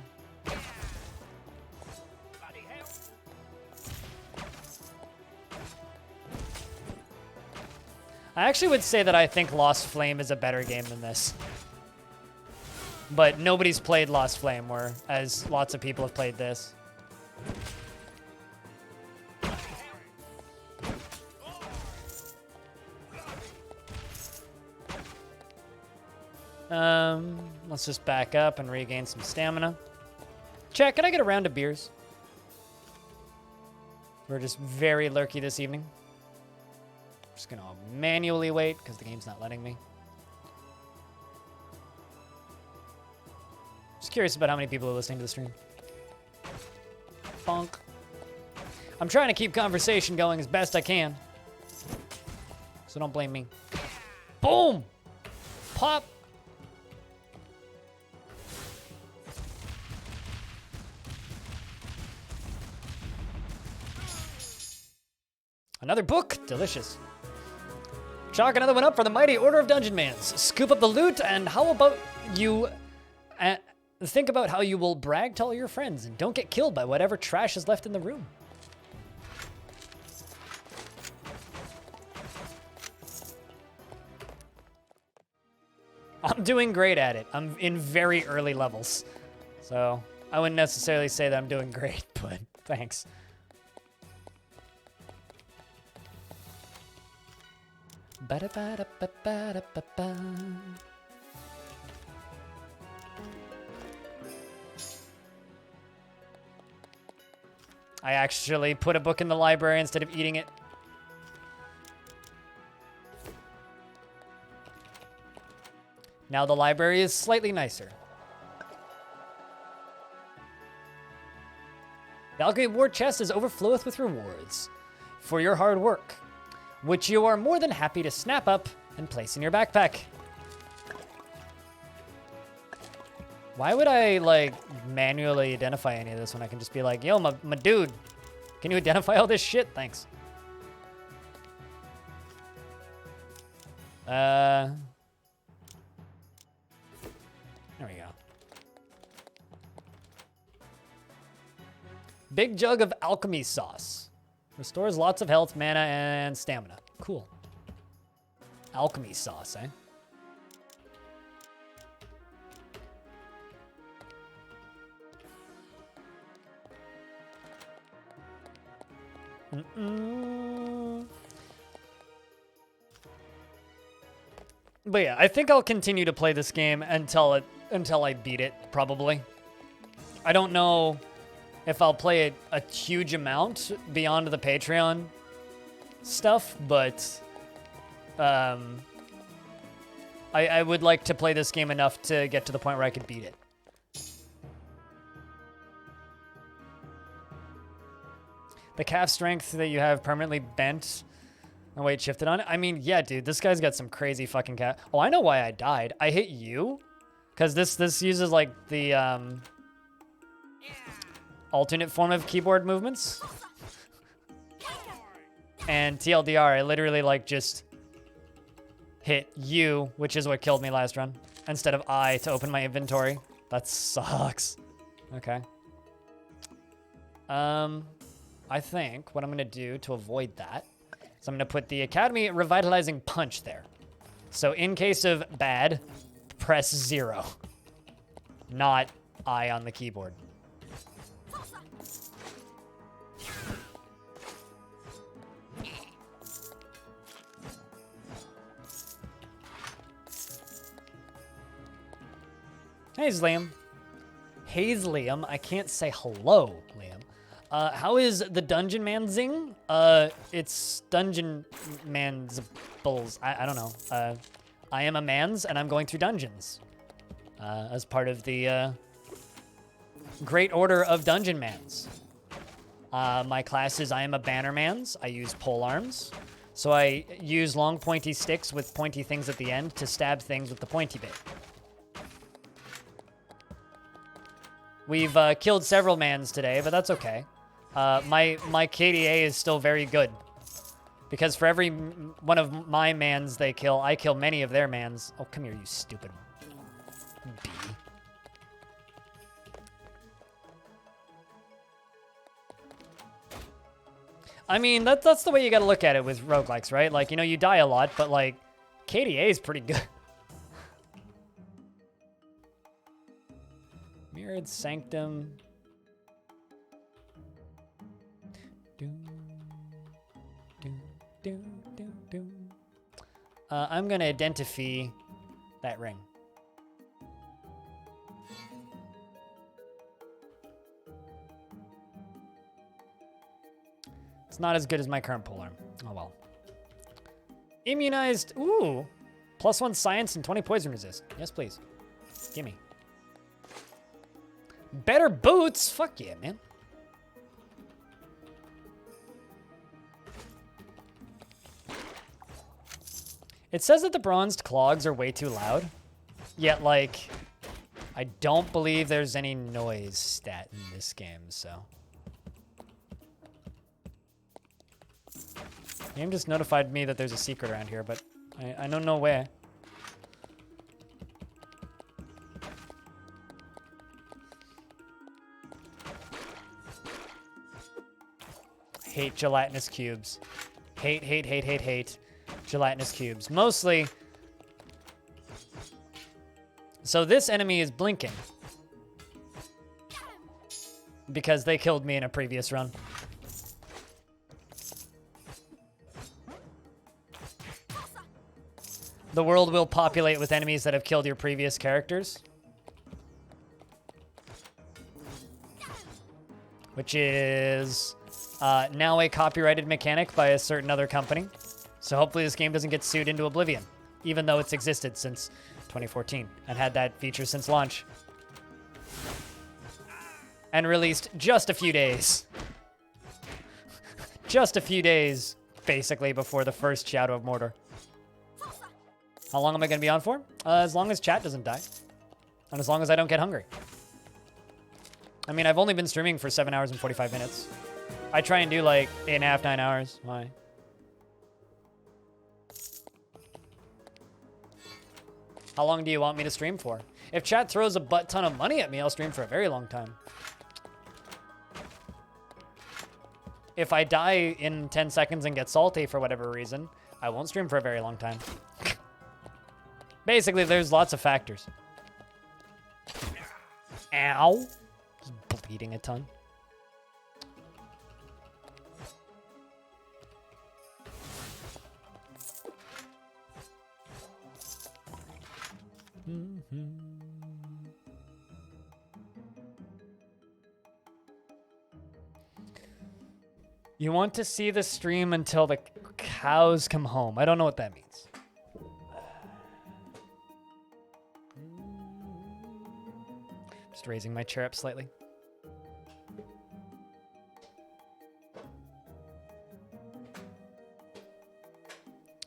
I actually would say that I think Lost Flame is a better game than this. But nobody's played Lost Flame, whereas lots of people have played this. Let's just back up and regain some stamina. Chat, can I get a round of beers? We're just very lurky this evening. Just gonna manually wait because the game's not letting me. Just curious about how many people are listening to the stream. Bonk. I'm trying to keep conversation going as best I can. So don't blame me. Boom! Pop! Another book? Delicious. Chalk another one up for the mighty Order of Dungeonmans. Scoop up the loot, and how about you think about how you will brag to all your friends and don't get killed by whatever trash is left in the room. I'm doing great at it. I'm in very early levels. So I wouldn't necessarily say that I'm doing great, but thanks. Ba-da-ba-da-ba-ba-da-ba-ba. I actually put a book in the library instead of eating it. Now the library is slightly nicer. The Alchemy War chest is overfloweth with rewards for your hard work, which you are more than happy to snap up and place in your backpack. Why would I, like, manually identify any of this when I can just be like, yo, my dude, can you identify all this shit? Thanks. There we go. Big jug of alchemy sauce. Restores lots of health, mana, and stamina. Cool. Alchemy sauce, eh? But yeah, I think I'll continue to play this game until until I beat it, probably. I don't know if I'll play it a huge amount beyond the Patreon stuff, but I would like to play this game enough to get to the point where I could beat it. The calf strength that you have permanently bent and weight shifted on it. I mean, yeah, dude, this guy's got some crazy fucking calf. Oh, I know why I died. I hit you because this uses like the alternate form of keyboard movements. And TLDR, I literally like just hit you, which is what killed me last run, instead of I to open my inventory. That sucks. Okay. I think what I'm gonna do to avoid that is I'm gonna put the Academy Revitalizing Punch there. So in case of bad, press 0, not I on the keyboard. Hey, Liam. Hey, Liam. I can't say hello, Liam. How is the Dungeonmansing? It's Dungeonmans. I don't know. I am a mans, and I'm going through dungeons. As part of the Great Order of Dungeonmans. My class is I am a bannermans. I use polearms. So I use long pointy sticks with pointy things at the end to stab things with the pointy bit. We've killed several mans today, but that's okay. My KDA is still very good. Because for every one of my mans they kill, I kill many of their mans. Oh, come here, you stupid bee. I mean, that's the way you gotta look at it with roguelikes, right? Like, you know, you die a lot, but, like, KDA is pretty good. Mirrored Sanctum. I'm gonna identify that ring. It's not as good as my current polearm. Oh well. Immunized. Ooh. +1 science and 20 poison resist. Yes, please. Gimme. Better boots? Fuck yeah, man. It says that the bronzed clogs are way too loud. Yet, like, I don't believe there's any noise stat in this game, so. The game just notified me that there's a secret around here, but I don't know where. Hate gelatinous cubes. Hate gelatinous cubes. Mostly. So this enemy is blinking. Because they killed me in a previous run. The world will populate with enemies that have killed your previous characters. Which is now a copyrighted mechanic by a certain other company. So hopefully this game doesn't get sued into oblivion, even though it's existed since 2014 and had that feature since launch. And released just a few days. Just a few days, basically, before the first Shadow of Mordor. How long am I going to be on for? As long as chat doesn't die. And as long as I don't get hungry. I mean, I've only been streaming for 7 hours and 45 minutes. I try and do like 8.5, 9 hours. Why? How long do you want me to stream for? If chat throws a butt ton of money at me, I'll stream for a very long time. If I die in 10 seconds and get salty for whatever reason, I won't stream for a very long time. Basically, there's lots of factors. Ow. Just bleeding a ton. You want to see the stream until the cows come home. I don't know what that means. Just raising my chair up slightly.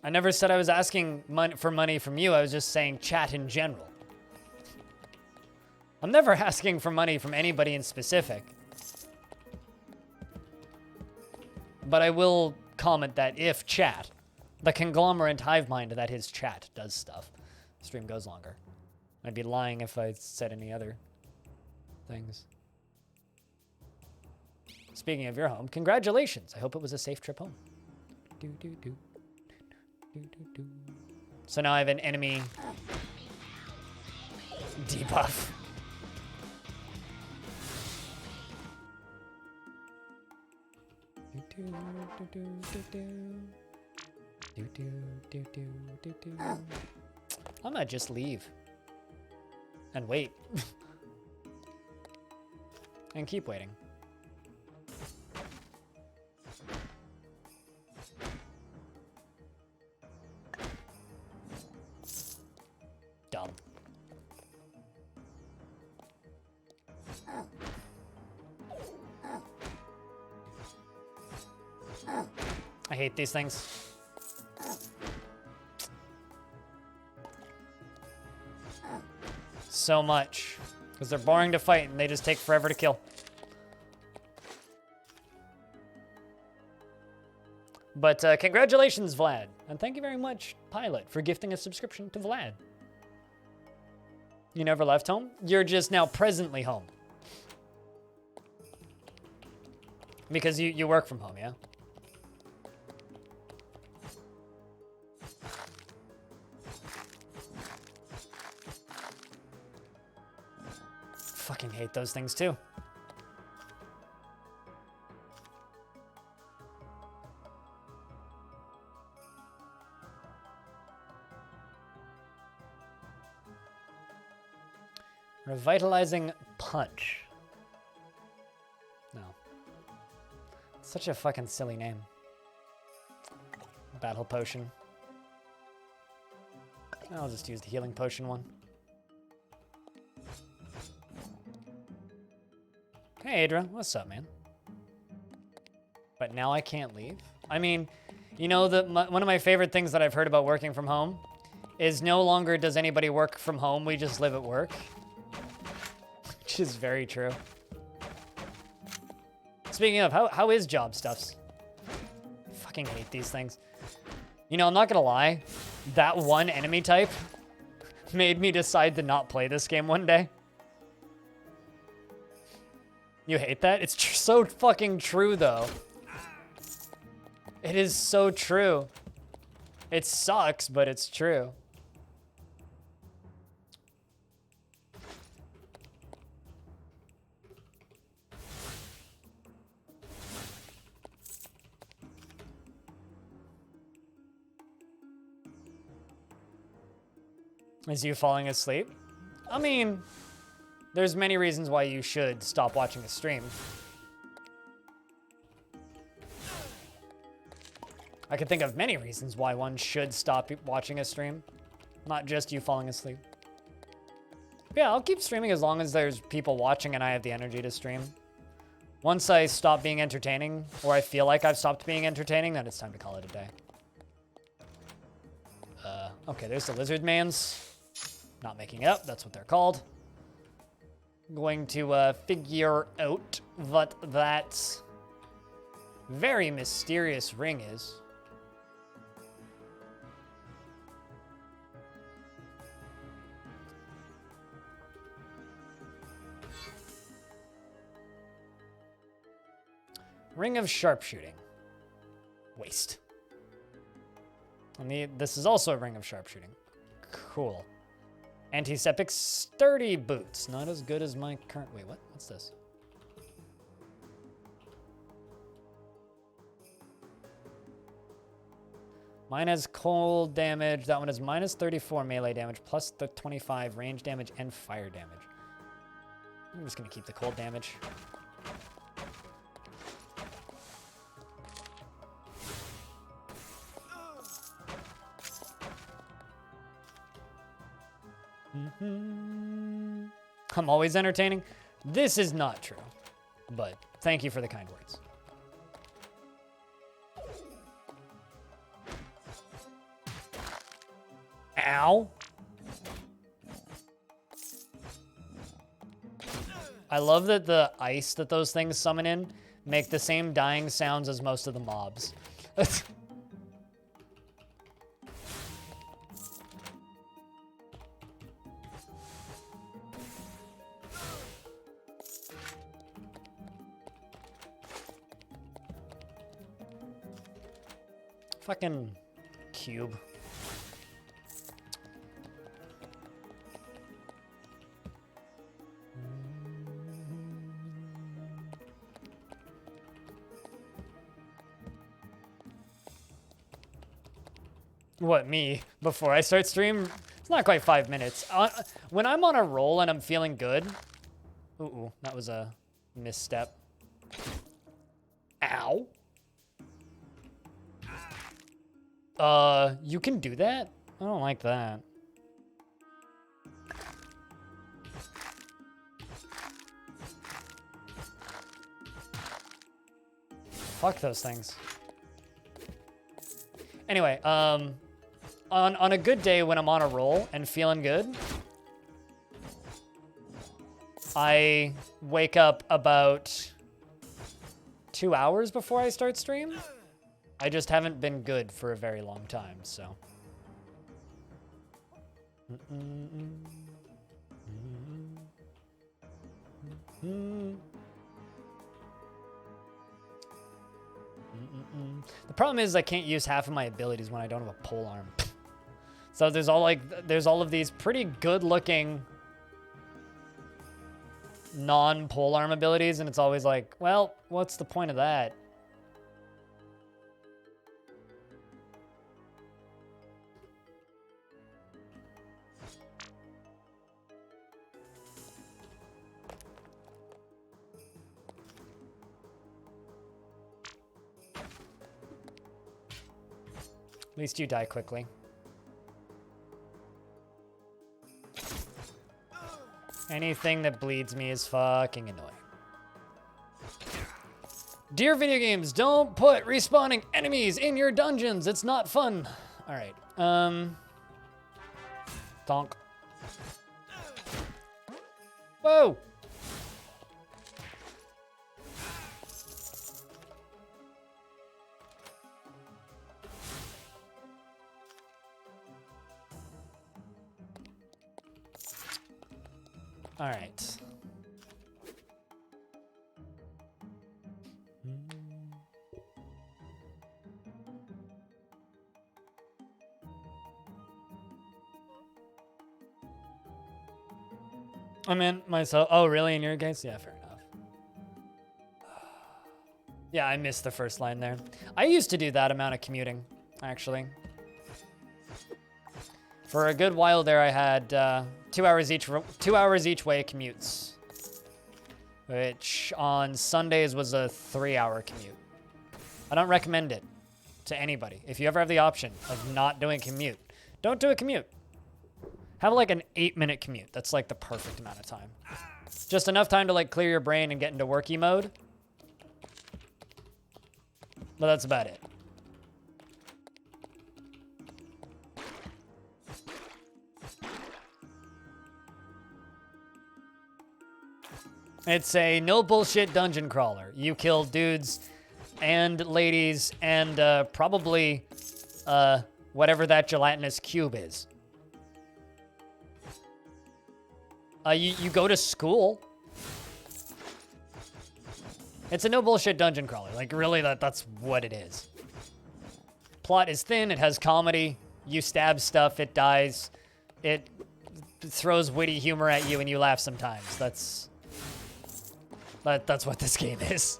I never said I was asking for money from you. I was just saying chat in general. I'm never asking for money from anybody in specific. But I will comment that if chat, the conglomerate hive mind that is chat, does stuff, the stream goes longer. I'd be lying if I said any other things. Speaking of your home, congratulations. I hope it was a safe trip home. So now I have an enemy debuff. I might just leave and wait and keep waiting. Dumb. I hate these things. So much. Because they're boring to fight and they just take forever to kill. But congratulations, Vlad. And thank you very much, Pilot, for gifting a subscription to Vlad. You never left home? You're just now presently home. Because you work from home, yeah? Fucking hate those things too. Revitalizing punch. No. Such a fucking silly name. Battle potion. I'll just use the healing potion one. Hey, Adra, what's up, man? But now I can't leave? I mean, you know, one of my favorite things that I've heard about working from home is no longer does anybody work from home, we just live at work. Which is very true. Speaking of, how is job stuffs? I fucking hate these things. You know, I'm not gonna lie, that one enemy type made me decide to not play this game one day. You hate that? It's so fucking true, though. It is so true. It sucks, but it's true. Is you falling asleep? I mean, there's many reasons why you should stop watching a stream. I can think of many reasons why one should stop watching a stream. Not just you falling asleep. Yeah, I'll keep streaming as long as there's people watching and I have the energy to stream. Once I stop being entertaining, or I feel like I've stopped being entertaining, then it's time to call it a day. Okay, there's the lizard mans. Not making it up, that's what they're called. Going to figure out what that very mysterious ring is. Ring of sharpshooting. Waste. And this is also a ring of sharpshooting. Cool. Antiseptic sturdy boots. Not as good as my current... Wait, what? What's this? Mine has cold damage. That one is minus 34 melee damage, plus the 25 range damage and fire damage. I'm just going to keep the cold damage. I'm always entertaining. This is not true, but thank you for the kind words. Ow. I love that the ice that those things summon in make the same dying sounds as most of the mobs. Fucking cube. What, me? Before I start stream? It's not quite 5 minutes. When I'm on a roll and I'm feeling good... Ooh, that was a misstep. Ow. You can do that? I don't like that. Fuck those things. Anyway, on a good day when I'm on a roll and feeling good, I wake up about 2 hours before I start stream. I just haven't been good for a very long time, so. The problem is I can't use half of my abilities when I don't have a pole arm. So there's all of these pretty good looking non-pole arm abilities, and it's always like, well, what's the point of that? At least you die quickly. Anything that bleeds me is fucking annoying. Dear video games, don't put respawning enemies in your dungeons. It's not fun. All right. Donk. Whoa. All right. I meant myself. Oh, really? In your case? Yeah, fair enough. Yeah, I missed the first line there. I used to do that amount of commuting, actually. For a good while there, I had 2 hours each way commutes, which on Sundays was a 3-hour commute. I don't recommend it to anybody. If you ever have the option of not doing a commute, don't do a commute. Have like an 8-minute commute. That's like the perfect amount of time. Just enough time to like clear your brain and get into worky mode. But that's about it. It's a no bullshit dungeon crawler. You kill dudes and ladies and probably whatever that gelatinous cube is. You go to school. It's a no bullshit dungeon crawler. Like really, that's what it is. Plot is thin. It has comedy. You stab stuff. It dies. It throws witty humor at you, and you laugh sometimes. That's what this game is.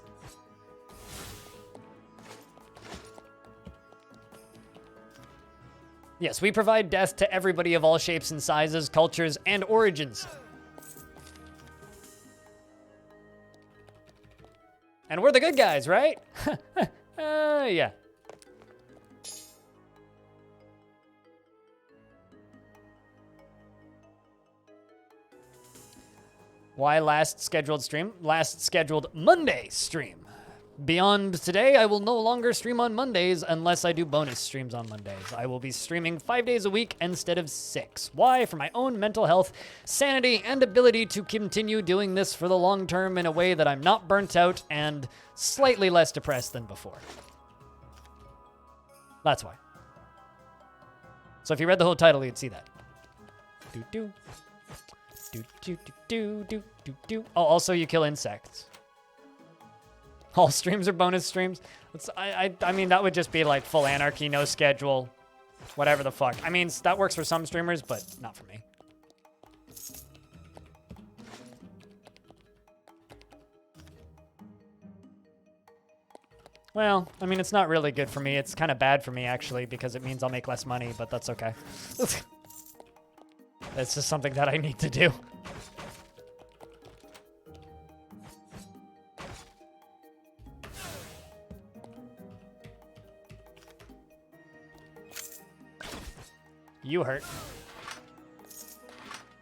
Yes, we provide death to everybody of all shapes and sizes, cultures, and origins. And we're the good guys, right? Yeah. Why last scheduled stream? Last scheduled Monday stream. Beyond today, I will no longer stream on Mondays unless I do bonus streams on Mondays. I will be streaming 5 days a week instead of 6. Why? For my own mental health, sanity, and ability to continue doing this for the long term in a way that I'm not burnt out and slightly less depressed than before. That's why. So if you read the whole title, you'd see that. Do-do. Do-do-do-do-do-do-do. Oh, also you kill insects. All streams are bonus streams. I mean, that would just be like full anarchy, no schedule, whatever the fuck. I mean, that works for some streamers, but not for me. Well, I mean, it's not really good for me. It's kind of bad for me, actually, because it means I'll make less money, but that's okay. It's just something that I need to do. You hurt.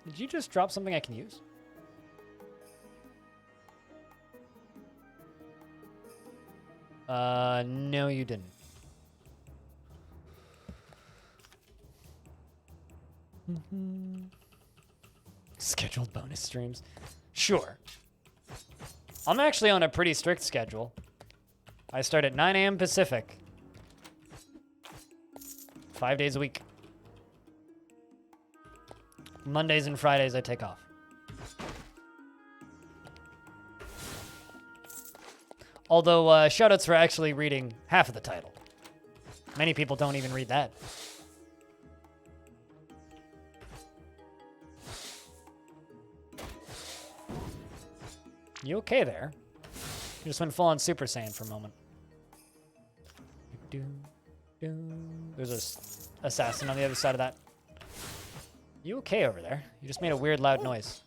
Did you just drop something I can use? No, you didn't. Scheduled bonus streams. Sure. I'm actually on a pretty strict schedule. I start at 9 a.m. Pacific. 5 days a week. Mondays and Fridays I take off. Although, shoutouts for actually reading half of the title. Many people don't even read that. You okay there? You just went full on Super Saiyan for a moment. There's a assassin on the other side of that. You okay over there? You just made a weird loud noise.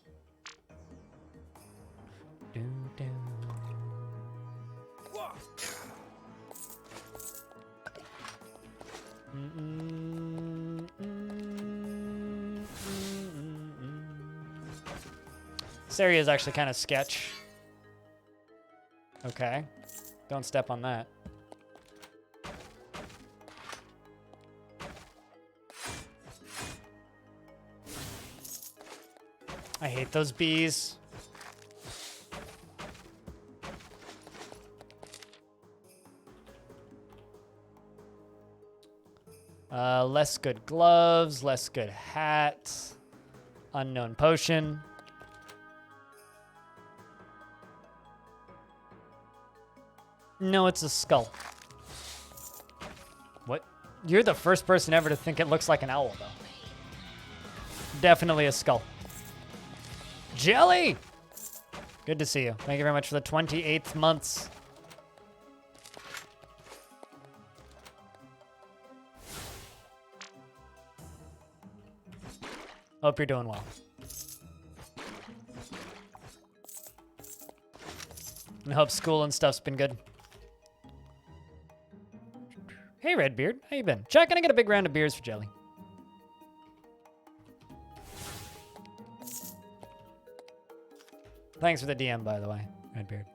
This area is actually kind of sketch. Okay. Don't step on that. I hate those bees. Less good gloves, less good hat, unknown potion. No, it's a skull. What? You're the first person ever to think it looks like an owl, though. Definitely a skull. Jelly! Good to see you. Thank you very much for the 28th months. Hope you're doing well. And hope school and stuff's been good. Hey, Redbeard. How you been? Chat, can I get a big round of beers for Jelly? Thanks for the DM, by the way, Redbeard.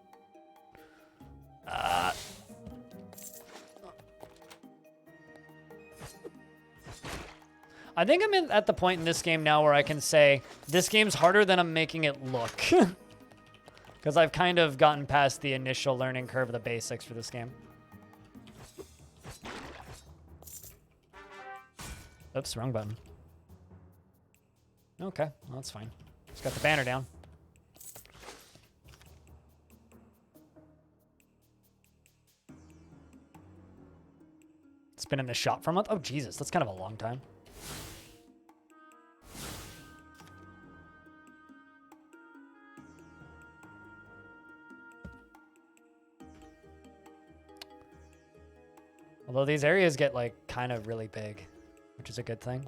I think I'm at the point in this game now where I can say, this game's harder than I'm making it look. Because I've kind of gotten past the initial learning curve of the basics for this game. Oops, wrong button. Okay, well, that's fine. Just got the banner down. It's been in the shop for a month? Oh, Jesus, that's kind of a long time. Although these areas get, like, kind of really big, which is a good thing.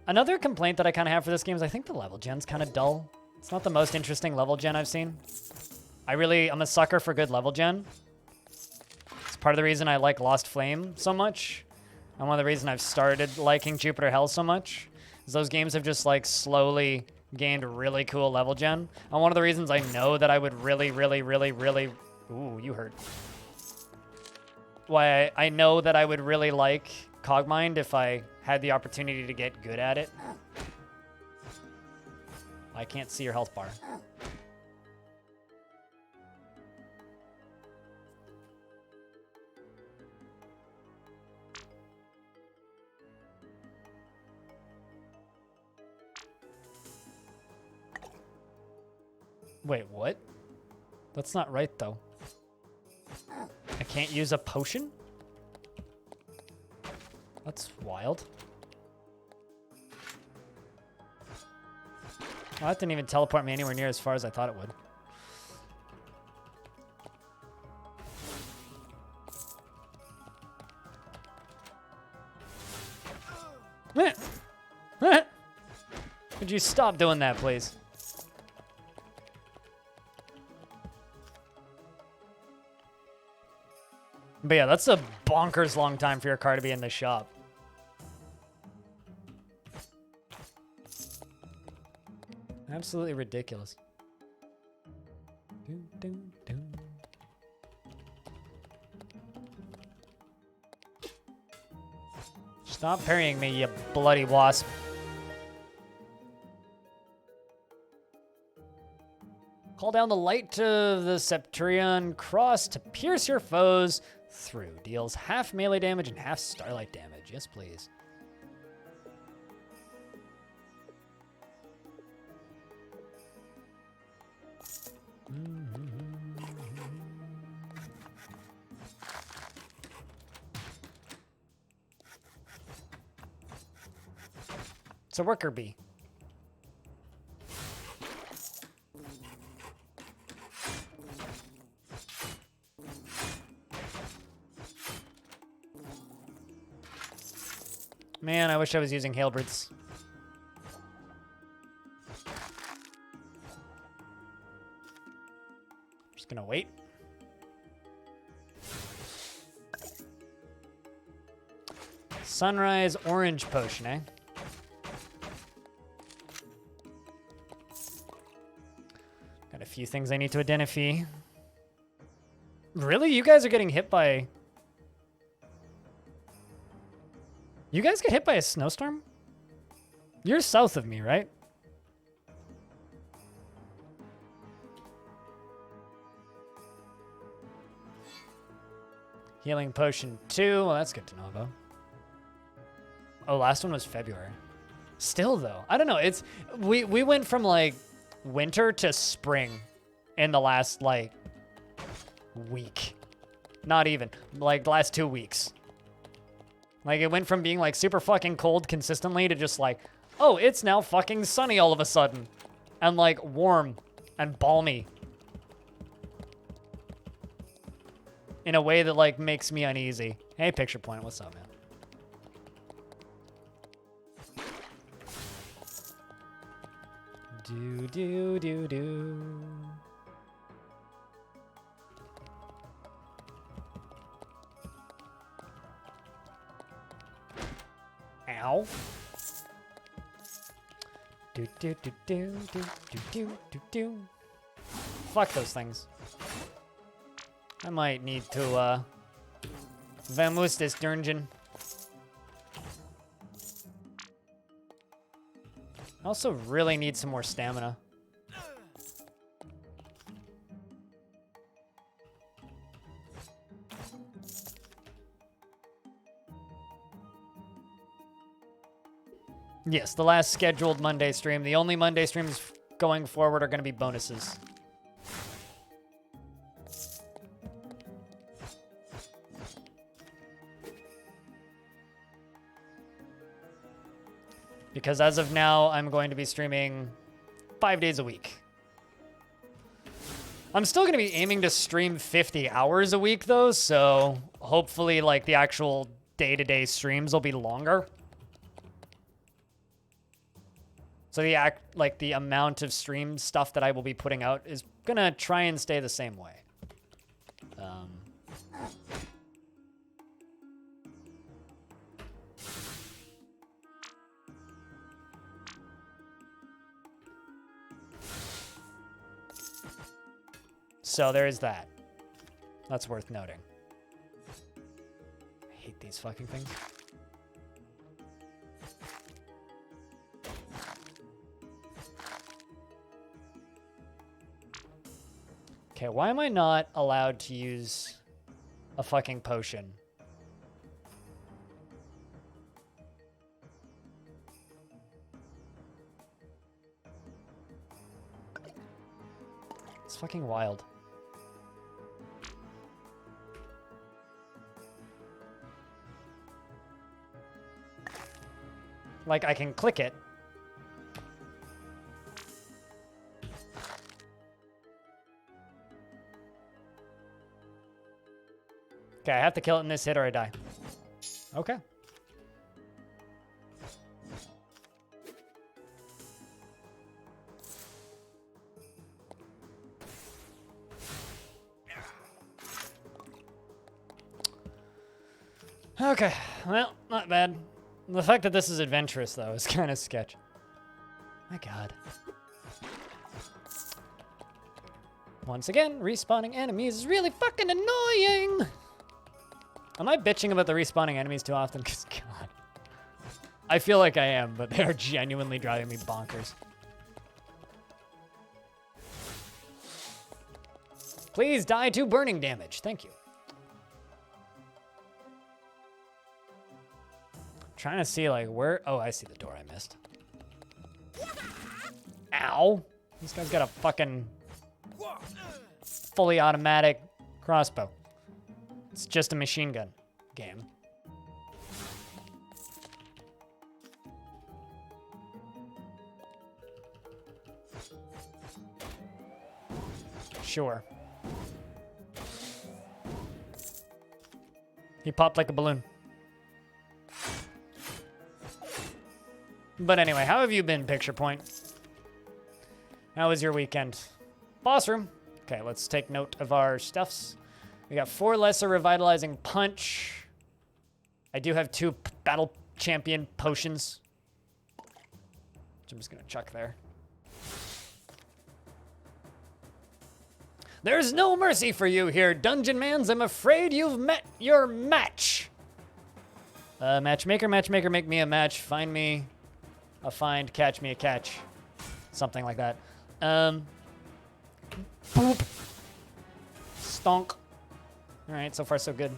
Another complaint that I kind of have for this game is I think the level gen's kind of dull. It's not the most interesting level gen I've seen. I'm a sucker for good level gen. It's part of the reason I like Lost Flame so much. And one of the reasons I've started liking Jupiter Hell so much is those games have just, like, slowly gained really cool level gen. And one of the reasons I know that I would really... Ooh, you hurt. Why I know that I would really like Cogmind if I had the opportunity to get good at it. I can't see your health bar. Wait, what? That's not right, though. I can't use a potion? That's wild. Oh, that didn't even teleport me anywhere near as far as I thought it would. Could you stop doing that, please? But yeah, that's a bonkers long time for your car to be in the shop. Absolutely ridiculous. Stop parrying me, you bloody wasp. Call down the light to the Septurion Cross to pierce your foes through. Deals half melee damage and half starlight damage. Yes, please. It's a worker bee. Man, I wish I was using halberds. Just gonna wait. Sunrise orange potion, eh? Got a few things I need to identify. Really? You guys are getting hit by... You guys get hit by a snowstorm? You're south of me, right? Healing potion 2. Well, that's good to know about. Oh, last one was February. Still, though. I don't know. It's we went from, like, winter to spring in the last, like, week. Not even. Like, the last 2 weeks. Like, it went from being, like, super fucking cold consistently to just, like, oh, it's now fucking sunny all of a sudden. And, like, warm and balmy. In a way that, like, makes me uneasy. Hey, Picture Point, what's up, man? Do. Ow. Do. Fuck those things. I might need to, vamoose this dungeon. I also really need some more stamina. Yes, the last scheduled Monday stream. The only Monday streams going forward are going to be bonuses. Because as of now, I'm going to be streaming 5 days a week. I'm still going to be aiming to stream 50 hours a week, though, so hopefully, like, the actual day-to-day streams will be longer. So the amount of stream stuff that I will be putting out is gonna try and stay the same way. So there is that. That's worth noting. I hate these fucking things. Okay, why am I not allowed to use a fucking potion? It's fucking wild. Like, I can click it. Okay, I have to kill it in this hit or I die. Okay. Okay, well, not bad. The fact that this is adventurous, though, is kind of sketch. My god. Once again, respawning enemies is really fucking annoying! Am I bitching about the respawning enemies too often? Because, god. I feel like I am, but they are genuinely driving me bonkers. Please die to burning damage. Thank you. Trying to see, like, where... Oh, I see the door I missed. Ow! This guy's got a fucking fully automatic crossbow. It's just a machine gun game. Sure. He popped like a balloon. But anyway, how have you been, Picture Point? How was your weekend? Boss room. Okay, let's take note of our stuffs. We got 4 lesser revitalizing punch. I do have 2 battle champion potions, which I'm just gonna chuck there. There's no mercy for you here, Dungeonmans. I'm afraid you've met your match. Matchmaker, matchmaker, make me a match. Find me a find, catch me a catch. Something like that. Boop. Stonk. All right, so far so good.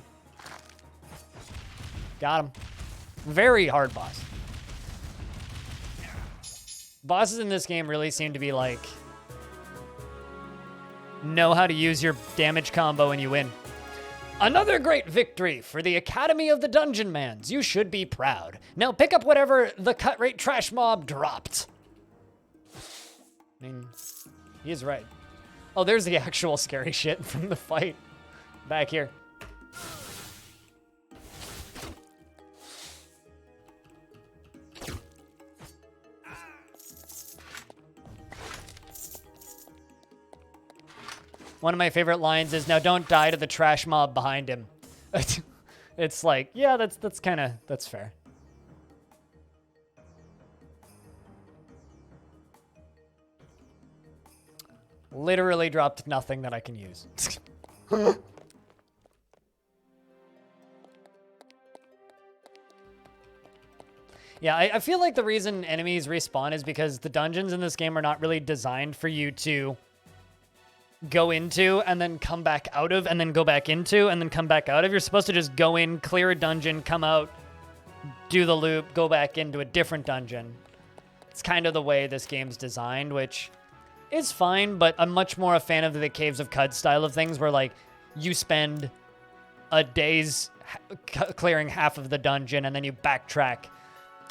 Got him. Very hard boss. Bosses in this game really seem to be like, know how to use your damage combo and you win. Another great victory for the Academy of the Dungeonmans. You should be proud. Now pick up whatever the cut rate trash mob dropped. I mean, he is right. Oh, there's the actual scary shit from the fight. Back here. One of my favorite lines is, now don't die to the trash mob behind him. It's like, yeah, that's fair. Literally dropped nothing that I can use. Yeah, I feel like the reason enemies respawn is because the dungeons in this game are not really designed for you to go into and then come back out of and then go back into and then come back out of. You're supposed to just go in, clear a dungeon, come out, do the loop, go back into a different dungeon. It's kind of the way this game's designed, which is fine, but I'm much more a fan of the Caves of Cud style of things where, like, you spend a day's clearing half of the dungeon and then you backtrack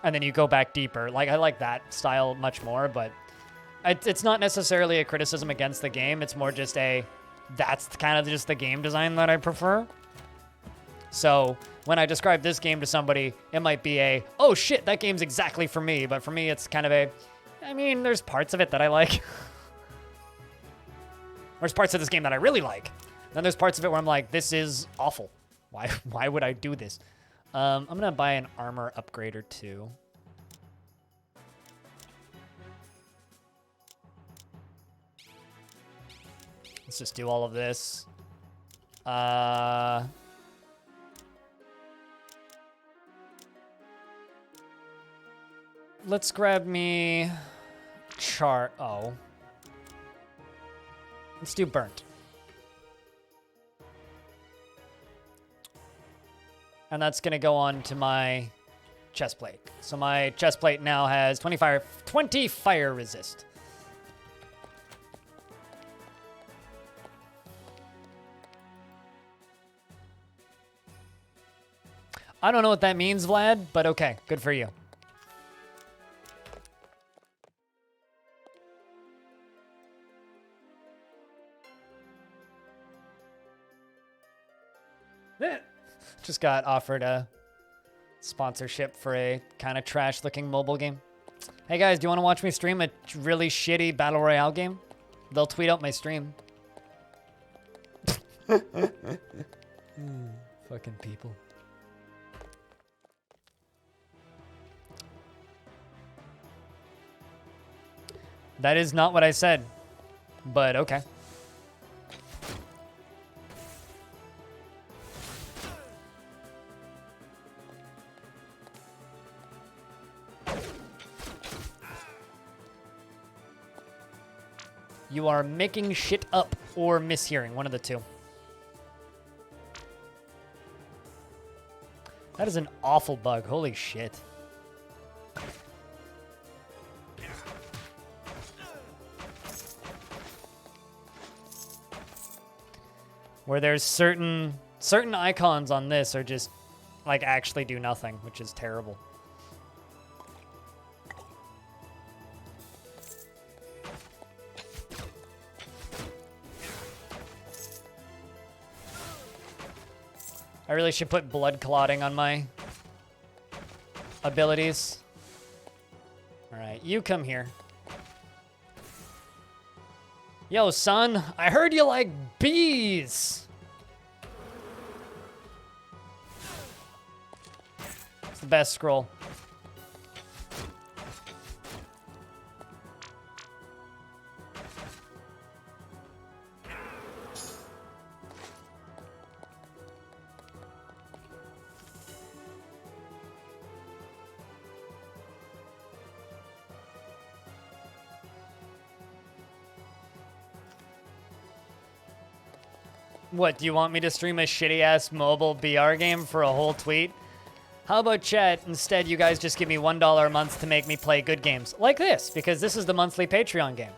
and then you go back deeper. Like, I like that style much more, but it's not necessarily a criticism against the game. It's more just that's kind of just the game design that I prefer. So when I describe this game to somebody, it might be oh shit, that game's exactly for me. But for me, it's kind of I mean, there's parts of it that I like. There's parts of this game that I really like. Then there's parts of it where I'm like, this is awful. Why would I do this? I'm going to buy an armor upgrade or 2. Let's just do all of this. Let's grab me oh. Let's do burnt. And that's gonna go on to my chest plate. So my chest plate now has 20 fire resist. I don't know what that means, Vlad, but okay, good for you. Just got offered a sponsorship for a kind of trash-looking mobile game. Hey guys, do you want to watch me stream a really shitty Battle Royale game? They'll tweet out my stream. Fucking people. That is not what I said, but okay. You are making shit up or mishearing, one of the two. That is an awful bug, holy shit. Where there's certain icons on this are just, like, actually do nothing, which is terrible. I really should put blood clotting on my abilities. All right, you come here. Yo, son, I heard you like bees. It's the best scroll. What, do you want me to stream a shitty-ass mobile BR game for a whole tweet? How about chat, instead you guys just give me $1 a month to make me play good games like this, because this is the monthly Patreon game,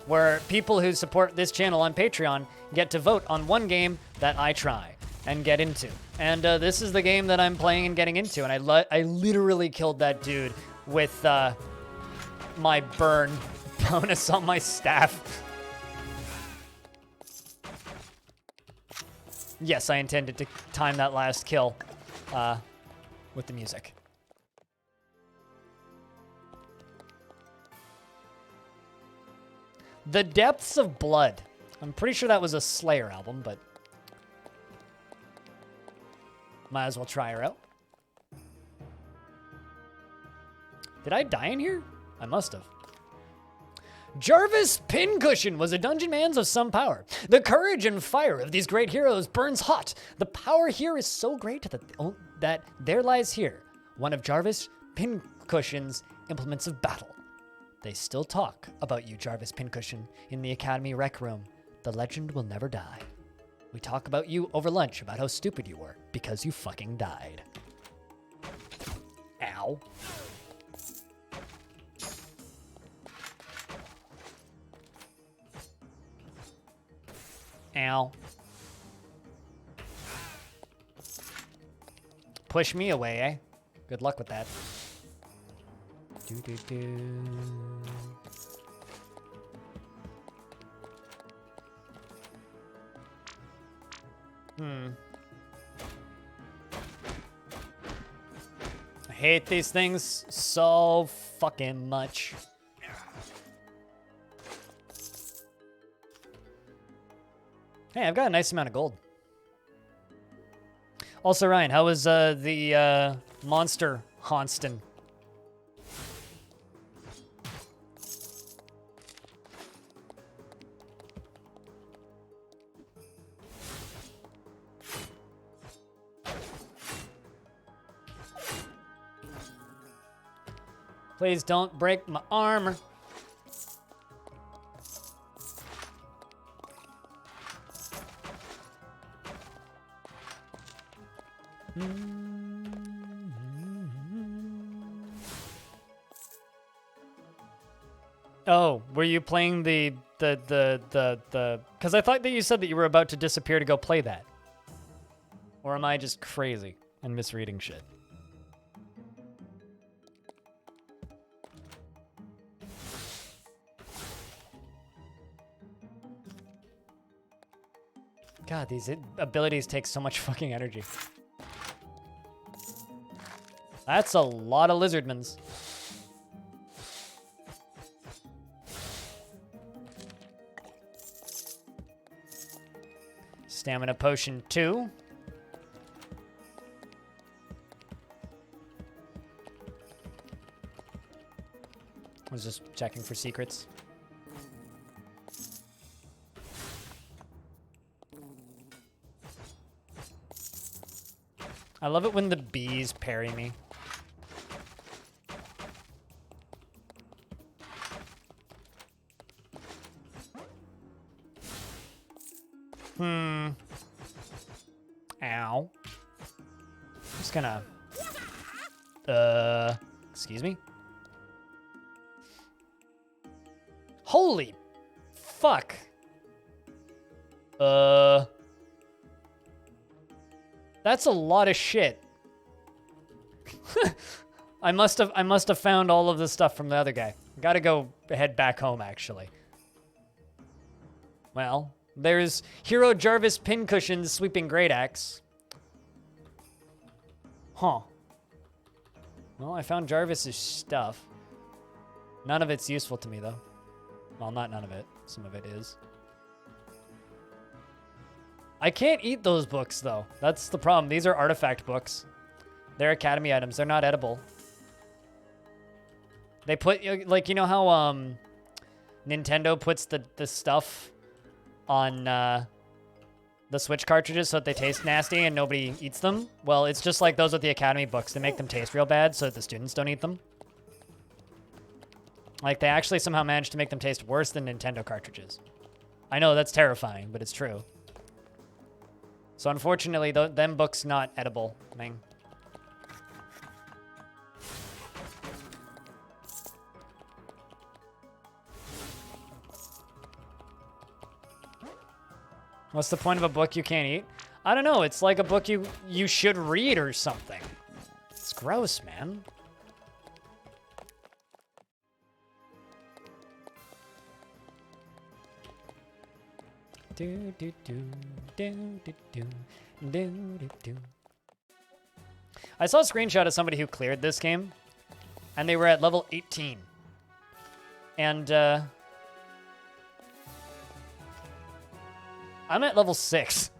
where people who support this channel on Patreon get to vote on one game that I try and get into. And this is the game that I'm playing and getting into, and I literally killed that dude with my burn bonus on my staff. Yes, I intended to time that last kill with the music. The Depths of Blood. I'm pretty sure that was a Slayer album, but might as well try her out. Did I die in here? I must have. Jarvis Pincushion was a Dungeonmans of some power. The courage and fire of these great heroes burns hot. The power here is so great that there lies here one of Jarvis Pincushion's implements of battle. They still talk about you, Jarvis Pincushion, in the Academy Rec Room. The legend will never die. We talk about you over lunch about how stupid you were because you fucking died. Ow. Ow. Push me away, eh? Good luck with that. I hate these things so fucking much. Hey, I've got a nice amount of gold. Also, Ryan, how was the monster Honston? Please don't break my armor. Oh, were you playing the because I thought that you said that you were about to disappear to go play that. Or am I just crazy and misreading shit? God, these abilities take so much fucking energy. That's a lot of lizardmans. Stamina potion 2. I was just checking for secrets. I love it when the bees parry me. Ow. I'm just gonna... excuse me? Holy fuck. That's a lot of shit. I must have found all of the stuff from the other guy. Gotta go head back home, actually. Well, there's Hero Jarvis Pincushions Sweeping Great Axe. Huh. Well, I found Jarvis's stuff. None of it's useful to me, though. Well, not none of it. Some of it is. I can't eat those books, though. That's the problem. These are artifact books. They're Academy items. They're not edible. They put, like, you know how Nintendo puts the stuff on the Switch cartridges so that they taste nasty and nobody eats them? Well, it's just like those with the Academy books. They make them taste real bad so that the students don't eat them. Like, they actually somehow managed to make them taste worse than Nintendo cartridges. I know, that's terrifying, but it's true. So unfortunately, them books not edible. Thing. What's the point of a book you can't eat? I don't know. It's like a book you should read or something. It's gross, man. Do, do, do, do, do, do, do, do, do. I saw a screenshot of somebody who cleared this game, and they were at level 18. And I'm at level 6.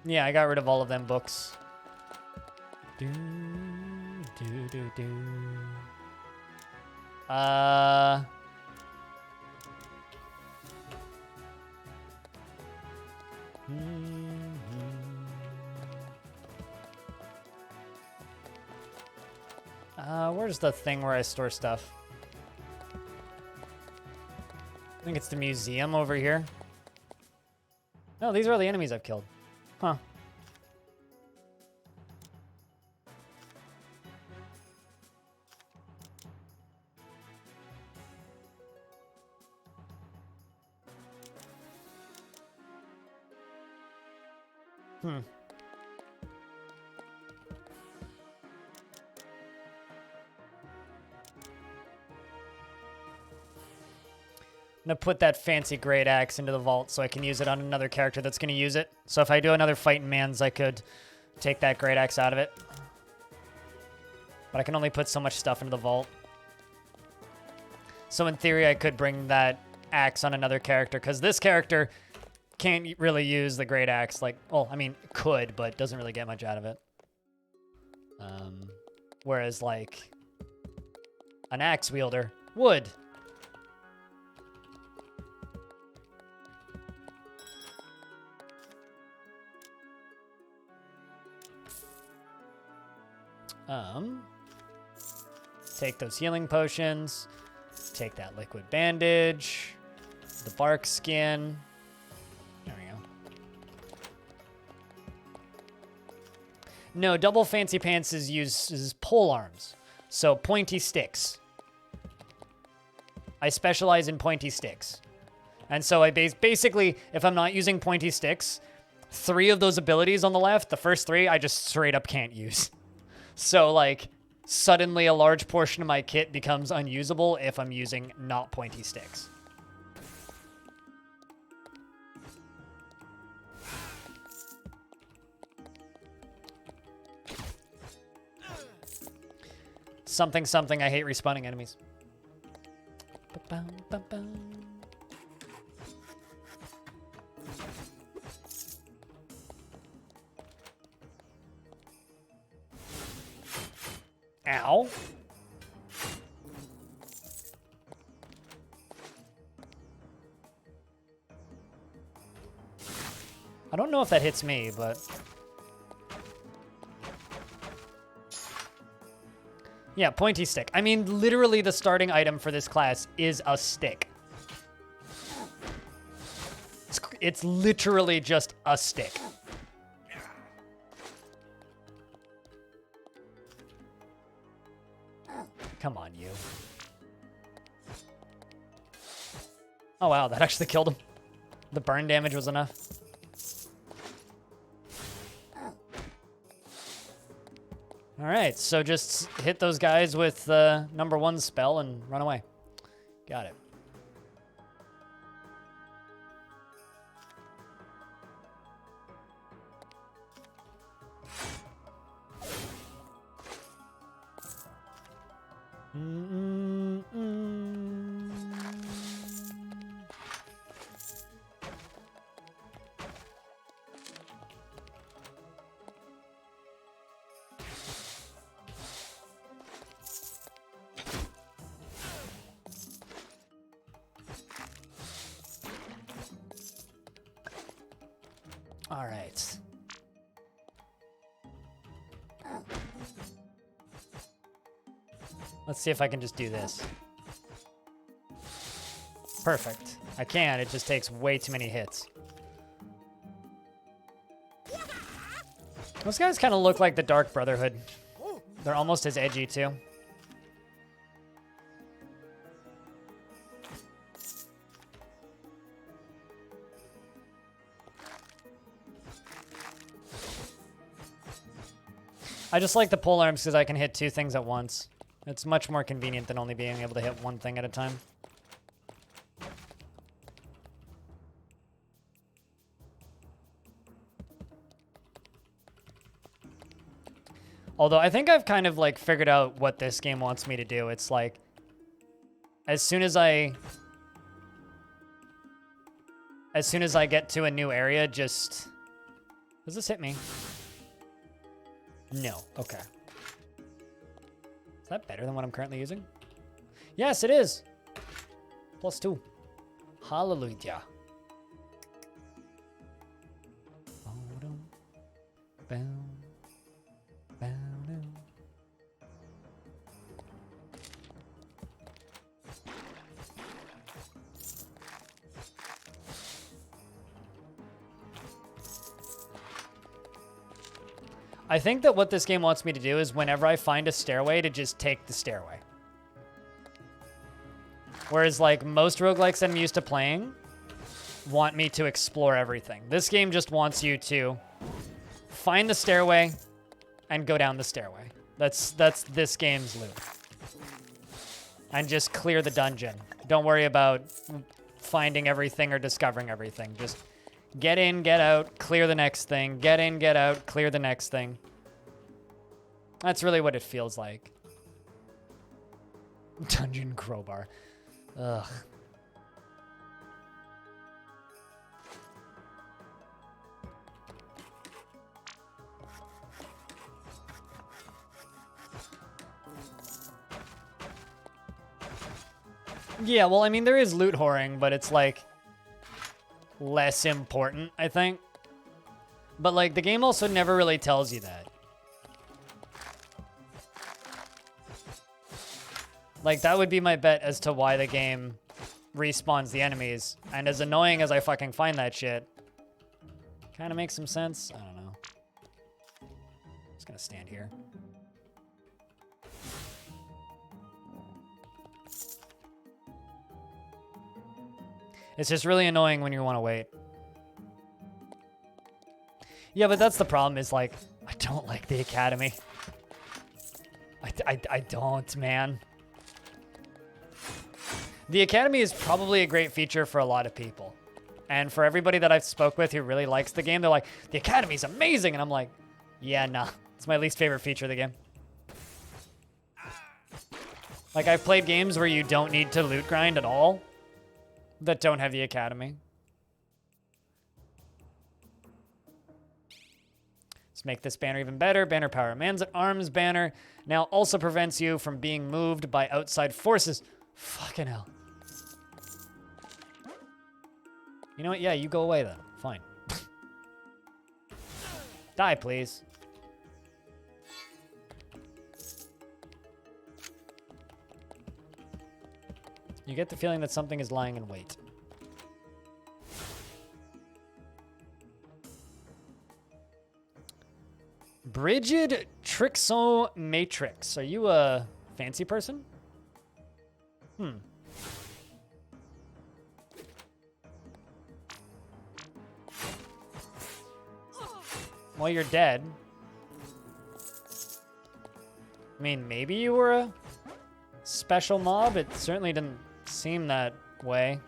Yeah, I got rid of all of them books. Do, do, do, do. Where's the thing where I store stuff? I think it's the museum over here. No, these are all the enemies I've killed. Huh. I'm gonna put that fancy great axe into the vault so I can use it on another character that's gonna use it. So if I do another fight in Mans, I could take that great axe out of it. But I can only put so much stuff into the vault. So in theory, I could bring that axe on another character, because this character can't really use the great axe. Like, well, I mean, could, but doesn't really get much out of it. Whereas, like, an axe wielder would. Take those healing potions. Take that liquid bandage. The bark skin. There we go. No, double fancy pants uses pole arms. So pointy sticks. I specialize in pointy sticks. And so I basically, if I'm not using pointy sticks, 3 of those abilities on the left, the first 3, I just straight up can't use. So, like, suddenly a large portion of my kit becomes unusable if I'm using not pointy sticks. Something, something, I hate respawning enemies. Ow. I don't know if that hits me, but... Yeah, pointy stick. I mean, literally the starting item for this class is a stick. It's literally just a stick. Come on, you. Oh, wow, that actually killed him. The burn damage was enough. All right, so just hit those guys with the #1 spell and run away. Got it. All right. Let's see if I can just do this. Perfect. I can, it just takes way too many hits. Those guys kind of look like the Dark Brotherhood. They're almost as edgy, too. I just like the pole arms because I can hit 2 things at once. It's much more convenient than only being able to hit 1 thing at a time. Although I think I've kind of like figured out what this game wants me to do. It's like, as soon as I get to a new area, just... Does this hit me? No. Okay. Is that better than what I'm currently using? Yes, it is. +2. Hallelujah. I think that what this game wants me to do is whenever I find a stairway to just take the stairway. Whereas like most roguelikes that I'm used to playing want me to explore everything. This game just wants you to find the stairway and go down the stairway. That's this game's loop. And just clear the dungeon. Don't worry about finding everything or discovering everything. Just get in, get out, clear the next thing. Get in, get out, clear the next thing. That's really what it feels like. Dungeon crowbar. Ugh. Yeah, well, I mean, there is loot whoring, but it's like less important, I think. But like the game also never really tells you that. Like, that would be my bet as to why the game respawns the enemies. And as annoying as I fucking find that shit, kind of makes some sense. I don't know. Just gonna stand here. It's just really annoying when you want to wait. Yeah, but that's the problem is, like, I don't like the Academy. I don't, man. The Academy is probably a great feature for a lot of people. And for everybody that I've spoke with who really likes the game, they're like, the Academy's amazing. And I'm like, yeah, nah. It's my least favorite feature of the game. Like, I've played games where you don't need to loot grind at all that don't have the Academy. Let's make this banner even better. Banner power. Man's at arms banner now also prevents you from being moved by outside forces. Fucking hell. You know what? Yeah, you go away then. Fine. Die, please. You get the feeling that something is lying in wait. Brigid Trixo Matrix. Are you a fancy person? Well, you're dead. I mean, maybe you were a special mob. It certainly didn't seem that way.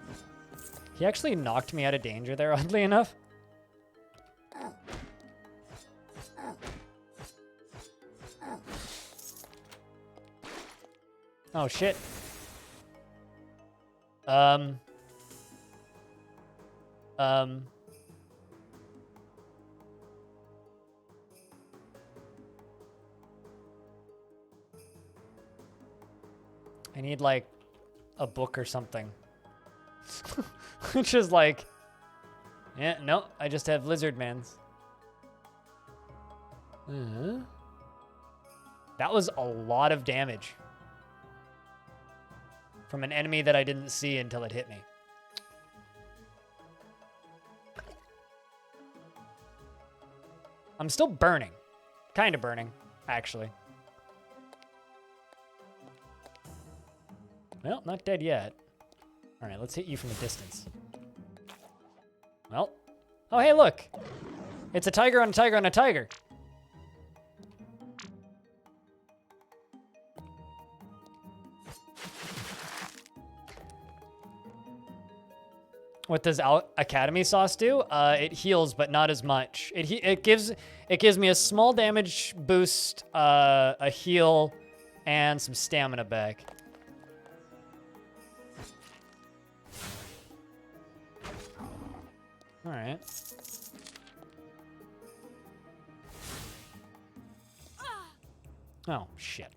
He actually knocked me out of danger there, oddly enough. Oh, shit. I need, like, a book or something. Which is like, yeah, no, I just have Lizardmans. That was a lot of damage from an enemy that I didn't see until it hit me. I'm still burning. Kind of burning, actually. Well, not dead yet. All right, let's hit you from a distance. Well. Oh, hey, look. It's a tiger on a tiger on a tiger. What does Academy Sauce do? It heals, but not as much. It gives me a small damage boost, a heal, and some stamina back. All right. Oh, shit.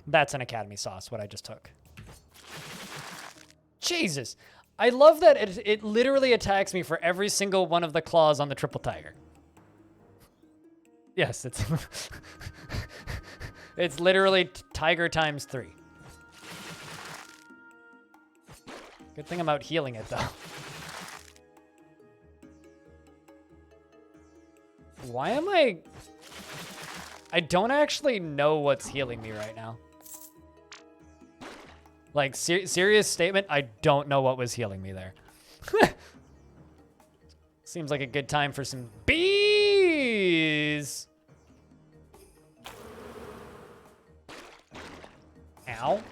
That's an Academy Sauce, what I just took. Jesus. I love that it literally attacks me for every single one of the claws on the triple tiger. Yes, it's... it's literally tiger times 3. Good thing I'm out healing it, though. Why am I don't actually know what's healing me right now. Like, serious statement, I don't know what was healing me there. Seems like a good time for some bees! Ow.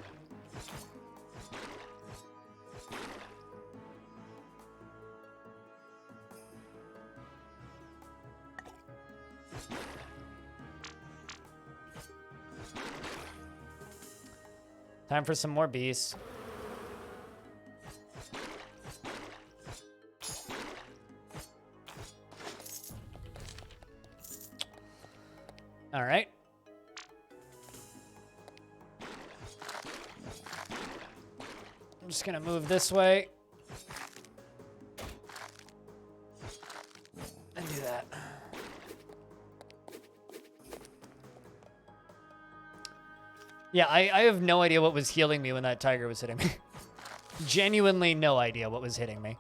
Time for some more bees. All right. I'm just gonna move this way. And do that. Yeah, I have no idea what was healing me when that tiger was hitting me. Genuinely no idea what was hitting me.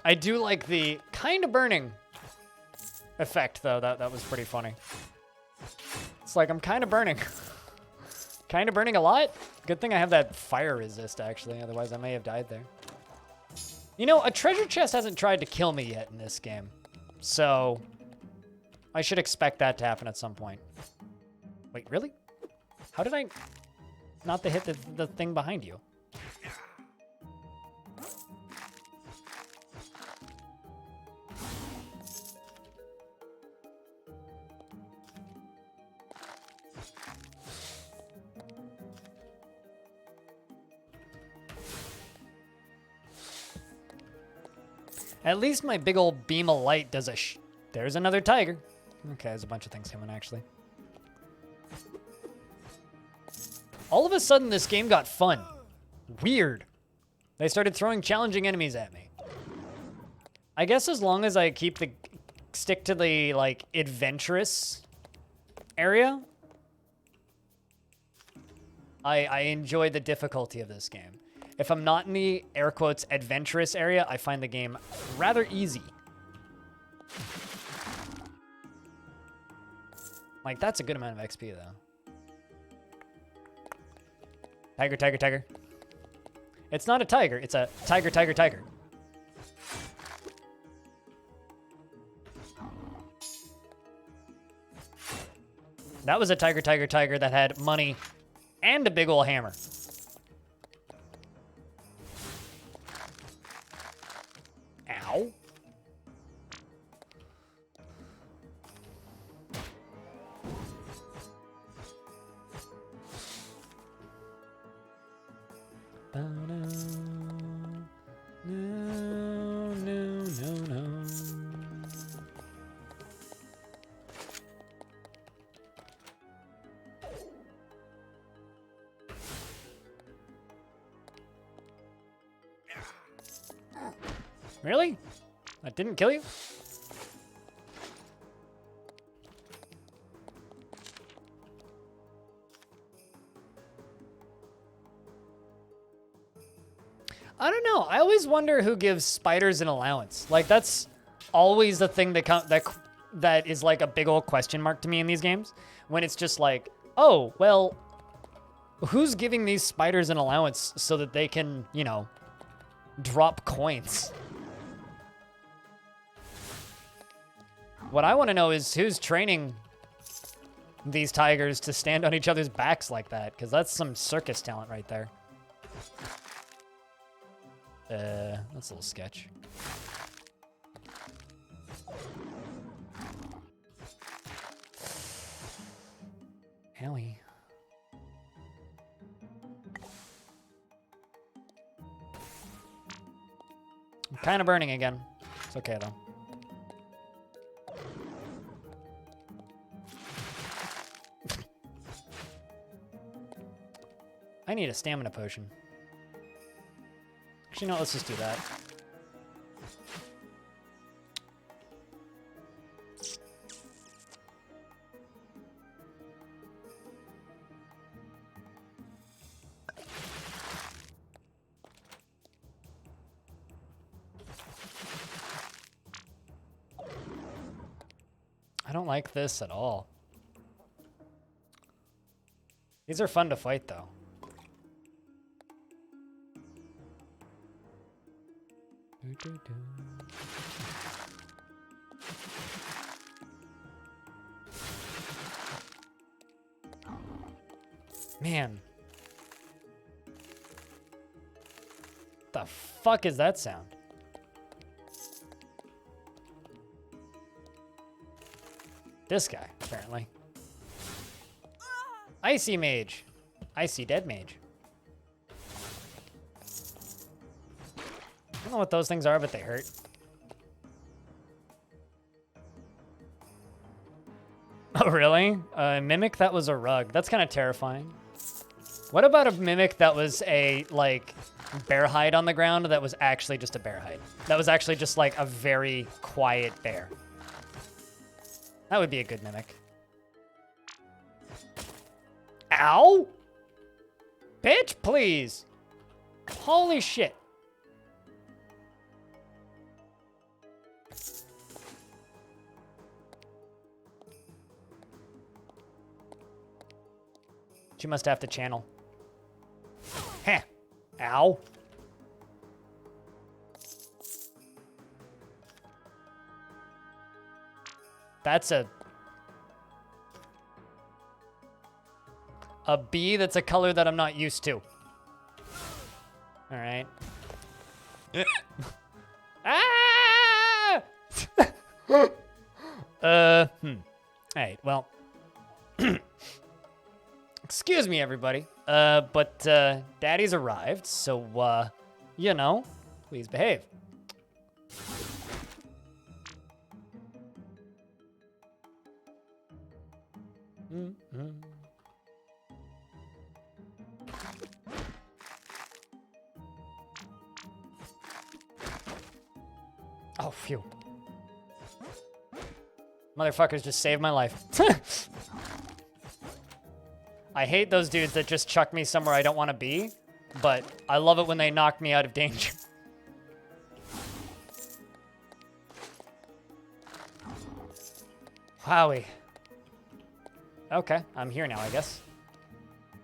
I do like the kind of burning effect, though. That was pretty funny. It's like I'm kind of burning. Kind of burning a lot. Good thing I have that fire resist, actually. Otherwise, I may have died there. You know, a treasure chest hasn't tried to kill me yet in this game. So I should expect that to happen at some point. Wait, really? How did I not hit the thing behind you? At least my big old beam of light does a There's another tiger. Okay, there's a bunch of things coming, actually. All of a sudden, this game got fun. Weird. They started throwing challenging enemies at me. I guess as long as I stick to the, like, adventurous area, I enjoy the difficulty of this game. If I'm not in the, air quotes, adventurous area, I find the game rather easy. Like, that's a good amount of XP, though. Tiger, tiger, tiger. It's not a tiger. It's a tiger, tiger, tiger. That was a tiger, tiger, tiger that had money and a big ol' hammer. Ow. No. Really? That didn't kill you? I don't know. I always wonder who gives spiders an allowance. Like, that's always the thing that is like a big old question mark to me in these games. When it's just like, oh, well, who's giving these spiders an allowance so that they can, you know, drop coins? What I want to know is who's training these tigers to stand on each other's backs like that, because that's some circus talent right there. That's a little sketch. Howie. I'm kind of burning again. It's okay, though. I need a stamina potion. Actually, no, let's just do that. I don't like this at all. These are fun to fight, though. Man. The fuck is that sound? This guy, apparently. Icy mage. Icy dead mage. I don't know what those things are, but they hurt. Oh, really? Mimic that was a rug. That's kind of terrifying. What about a mimic that was a, like, bear hide on the ground that was actually just a bear hide? That was actually just, like, a very quiet bear. That would be a good mimic. Ow! Bitch, please. Holy shit. She must have to channel. Heh. Ow. That's a bee that's a color that I'm not used to. All right. Ah! All right, well. Excuse me, everybody. But Daddy's arrived, so, you know, please behave. Mm-hmm. Oh, phew. Motherfuckers just saved my life. I hate those dudes that just chuck me somewhere I don't want to be, but I love it when they knock me out of danger. Wowie. Okay, I'm here now, I guess.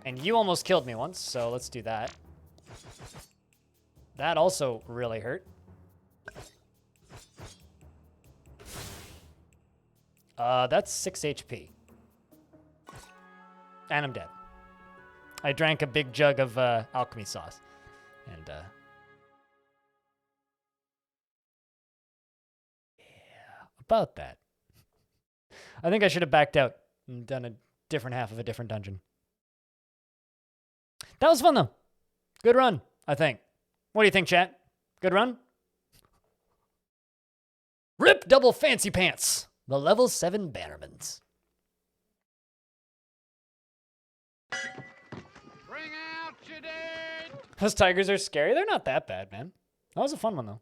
And you almost killed me once, so let's do that. That also really hurt. That's 6 HP. And I'm dead. I drank a big jug of alchemy sauce. And, yeah, about that. I think I should have backed out and done a different half of a different dungeon. That was fun, though. Good run, I think. What do you think, chat? Good run? Rip double fancy pants. The level 7 Bannermans. Bring out your dead. Those tigers are scary. They're not that bad, man. That was a fun one, though.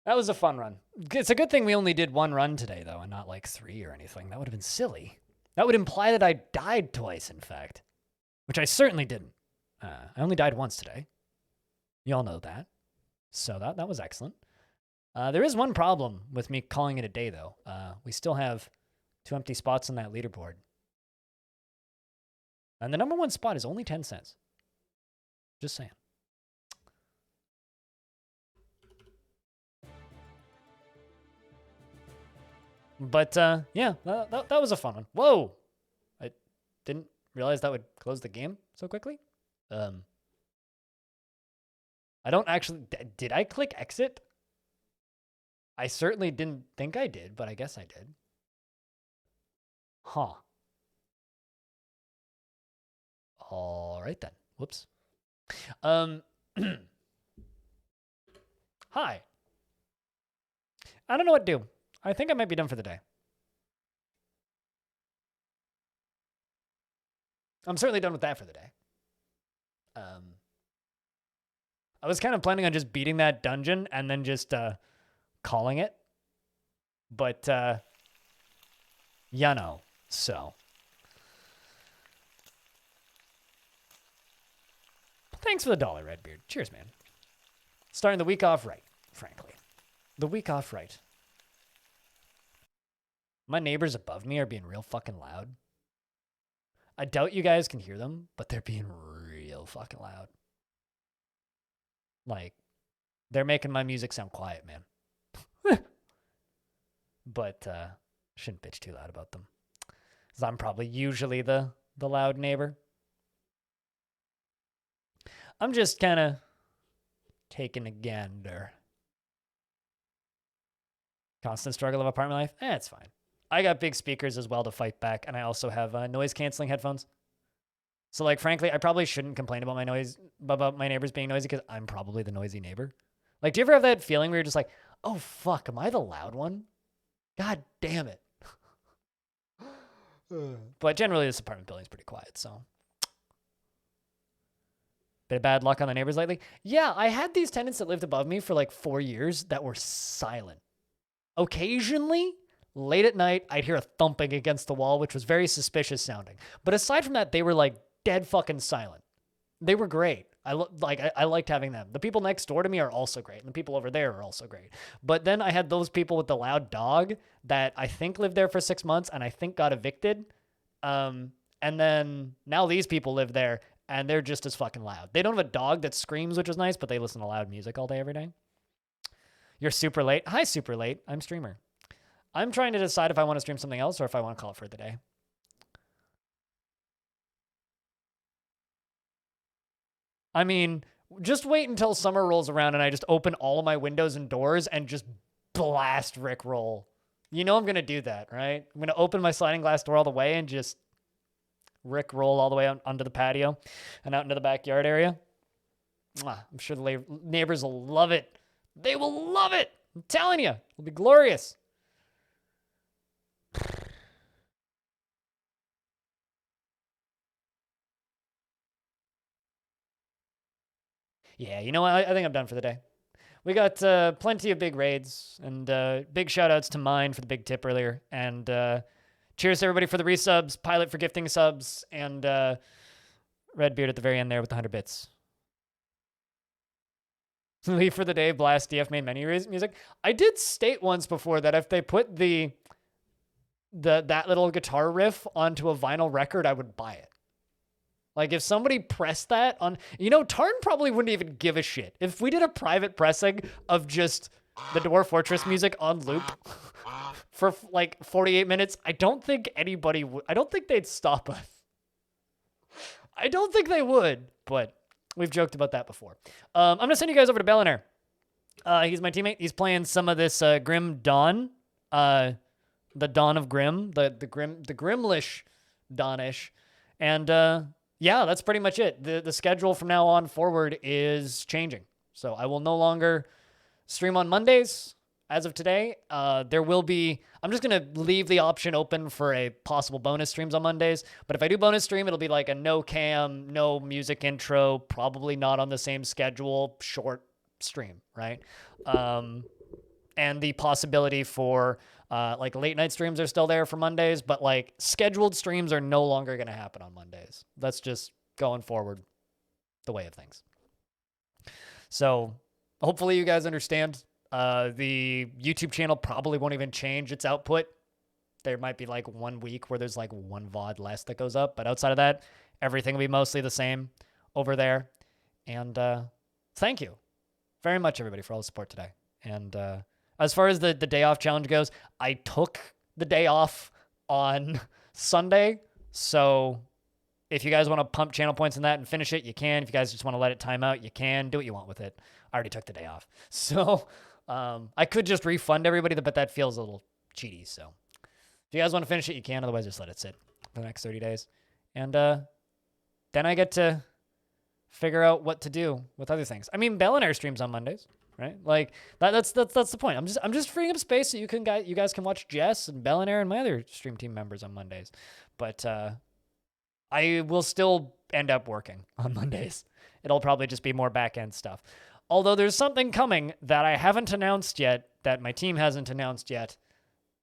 That was a fun run. It's a good thing we only did one run today, though, and not like 3 or anything. That would have been silly. That would imply that I died twice, in fact. Which I certainly didn't. I only died once today. You all know that. So that was excellent. There is one problem with me calling it a day, though. We still have 2 empty spots on that leaderboard. And the number 1 spot is only 10 cents. Just saying. But, yeah, that was a fun one. Whoa! I didn't realize that would close the game so quickly. I don't actually... Did I click exit? I certainly didn't think I did, but I guess I did. Huh. All right, then. Whoops. Hi. I don't know what to do. I think I might be done for the day. I'm certainly done with that for the day. I was kind of planning on just beating that dungeon and then just calling it. But, you know, so. Thanks for the $1, Redbeard. Cheers, man. Starting the week off right, frankly. The week off right. My neighbors above me are being real fucking loud. I doubt you guys can hear them, but they're being real fucking loud. Like, they're making my music sound quiet, man. But, shouldn't bitch too loud about them. Because I'm probably usually the loud neighbor. I'm just kind of taking a gander. Constant struggle of apartment life? It's fine. I got big speakers as well to fight back, and I also have noise-canceling headphones. So, like, frankly, I probably shouldn't complain about my neighbors being noisy because I'm probably the noisy neighbor. Like, do you ever have that feeling where you're just like, oh, fuck, am I the loud one? God damn it. But generally, this apartment building is pretty quiet, so. Bit of bad luck on the neighbors lately? Yeah, I had these tenants that lived above me for like 4 years that were silent. Occasionally, late at night, I'd hear a thumping against the wall, which was very suspicious sounding. But aside from that, they were like dead fucking silent. They were great. I liked having them. The people next door to me are also great, and the people over there are also great. But then I had those people with the loud dog that I think lived there for 6 months and I think got evicted. And then now these people live there and they're just as fucking loud. They don't have a dog that screams, which is nice, but they listen to loud music all day, every day. You're super late. Hi, super late. I'm streamer. I'm trying to decide if I want to stream something else or if I want to call it for the day. I mean, just wait until summer rolls around and I just open all of my windows and doors and just blast Rickroll. You know I'm going to do that, right? I'm going to open my sliding glass door all the way and just Rickroll all the way out onto the patio and out into the backyard area. I'm sure the neighbors will love it. They will love it. I'm telling you, it'll be glorious. Yeah, you know what? I think I'm done for the day. We got plenty of big raids, and big shout-outs to Mine for the big tip earlier, and cheers to everybody for the resubs, Pilot for gifting subs, and Redbeard at the very end there with the 100 bits. Leave for the day, blast DF main menu music. I did state once before that if they put that little guitar riff onto a vinyl record, I would buy it. Like, if somebody pressed that on... You know, Tarn probably wouldn't even give a shit. If we did a private pressing of just the Dwarf Fortress music on loop for, like, 48 minutes, I don't think anybody would... I don't think they'd stop us. I don't think they would, but we've joked about that before. I'm going to send you guys over to Bellinair. He's my teammate. He's playing some of this Grim Dawn. The Dawn of Grim. The Grimlish Dawnish. And... yeah, that's pretty much it. The schedule from now on forward is changing. So I will no longer stream on Mondays as of today. There will be... I'm just going to leave the option open for a possible bonus streams on Mondays. But if I do bonus stream, it'll be like a no cam, no music intro, probably not on the same schedule, short stream, right? And the possibility for... like late night streams are still there for Mondays, but like scheduled streams are no longer going to happen on Mondays. That's just going forward the way of things. So hopefully you guys understand. The YouTube channel probably won't even change its output. There might be like 1 week where there's like one VOD less that goes up, but outside of that, everything will be mostly the same over there. And thank you very much, everybody, for all the support today. And as far as the day off challenge goes, I took the day off on Sunday. So if you guys want to pump channel points in that and finish it, you can. If you guys just want to let it time out, you can. Do what you want with it. I already took the day off. So I could just refund everybody, but that feels a little cheaty. So if you guys want to finish it, you can. Otherwise, just let it sit for the next 30 days. And then I get to figure out what to do with other things. I mean, Bellinair streams on Mondays. Right, like that's the point. I'm just freeing up space so you guys can watch Jess and Bellinair and my other stream team members on Mondays. But I will still end up working on Mondays. It'll probably just be more back end stuff. Although there's something coming that I haven't announced yet, that my team hasn't announced yet,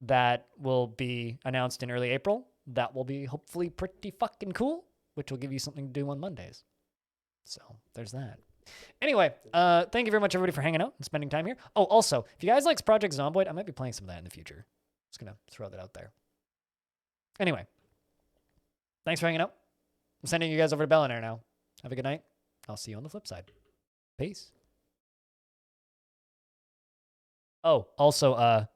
that will be announced in early April. That will be hopefully pretty fucking cool, which will give you something to do on Mondays. So there's that. Anyway, thank you very much, everybody, for hanging out and spending time here. Oh, also, if you guys like Project Zomboid, I might be playing some of that in the future. Just going to throw that out there. Anyway, thanks for hanging out. I'm sending you guys over to Bellinair now. Have a good night. I'll see you on the flip side. Peace. Oh, also,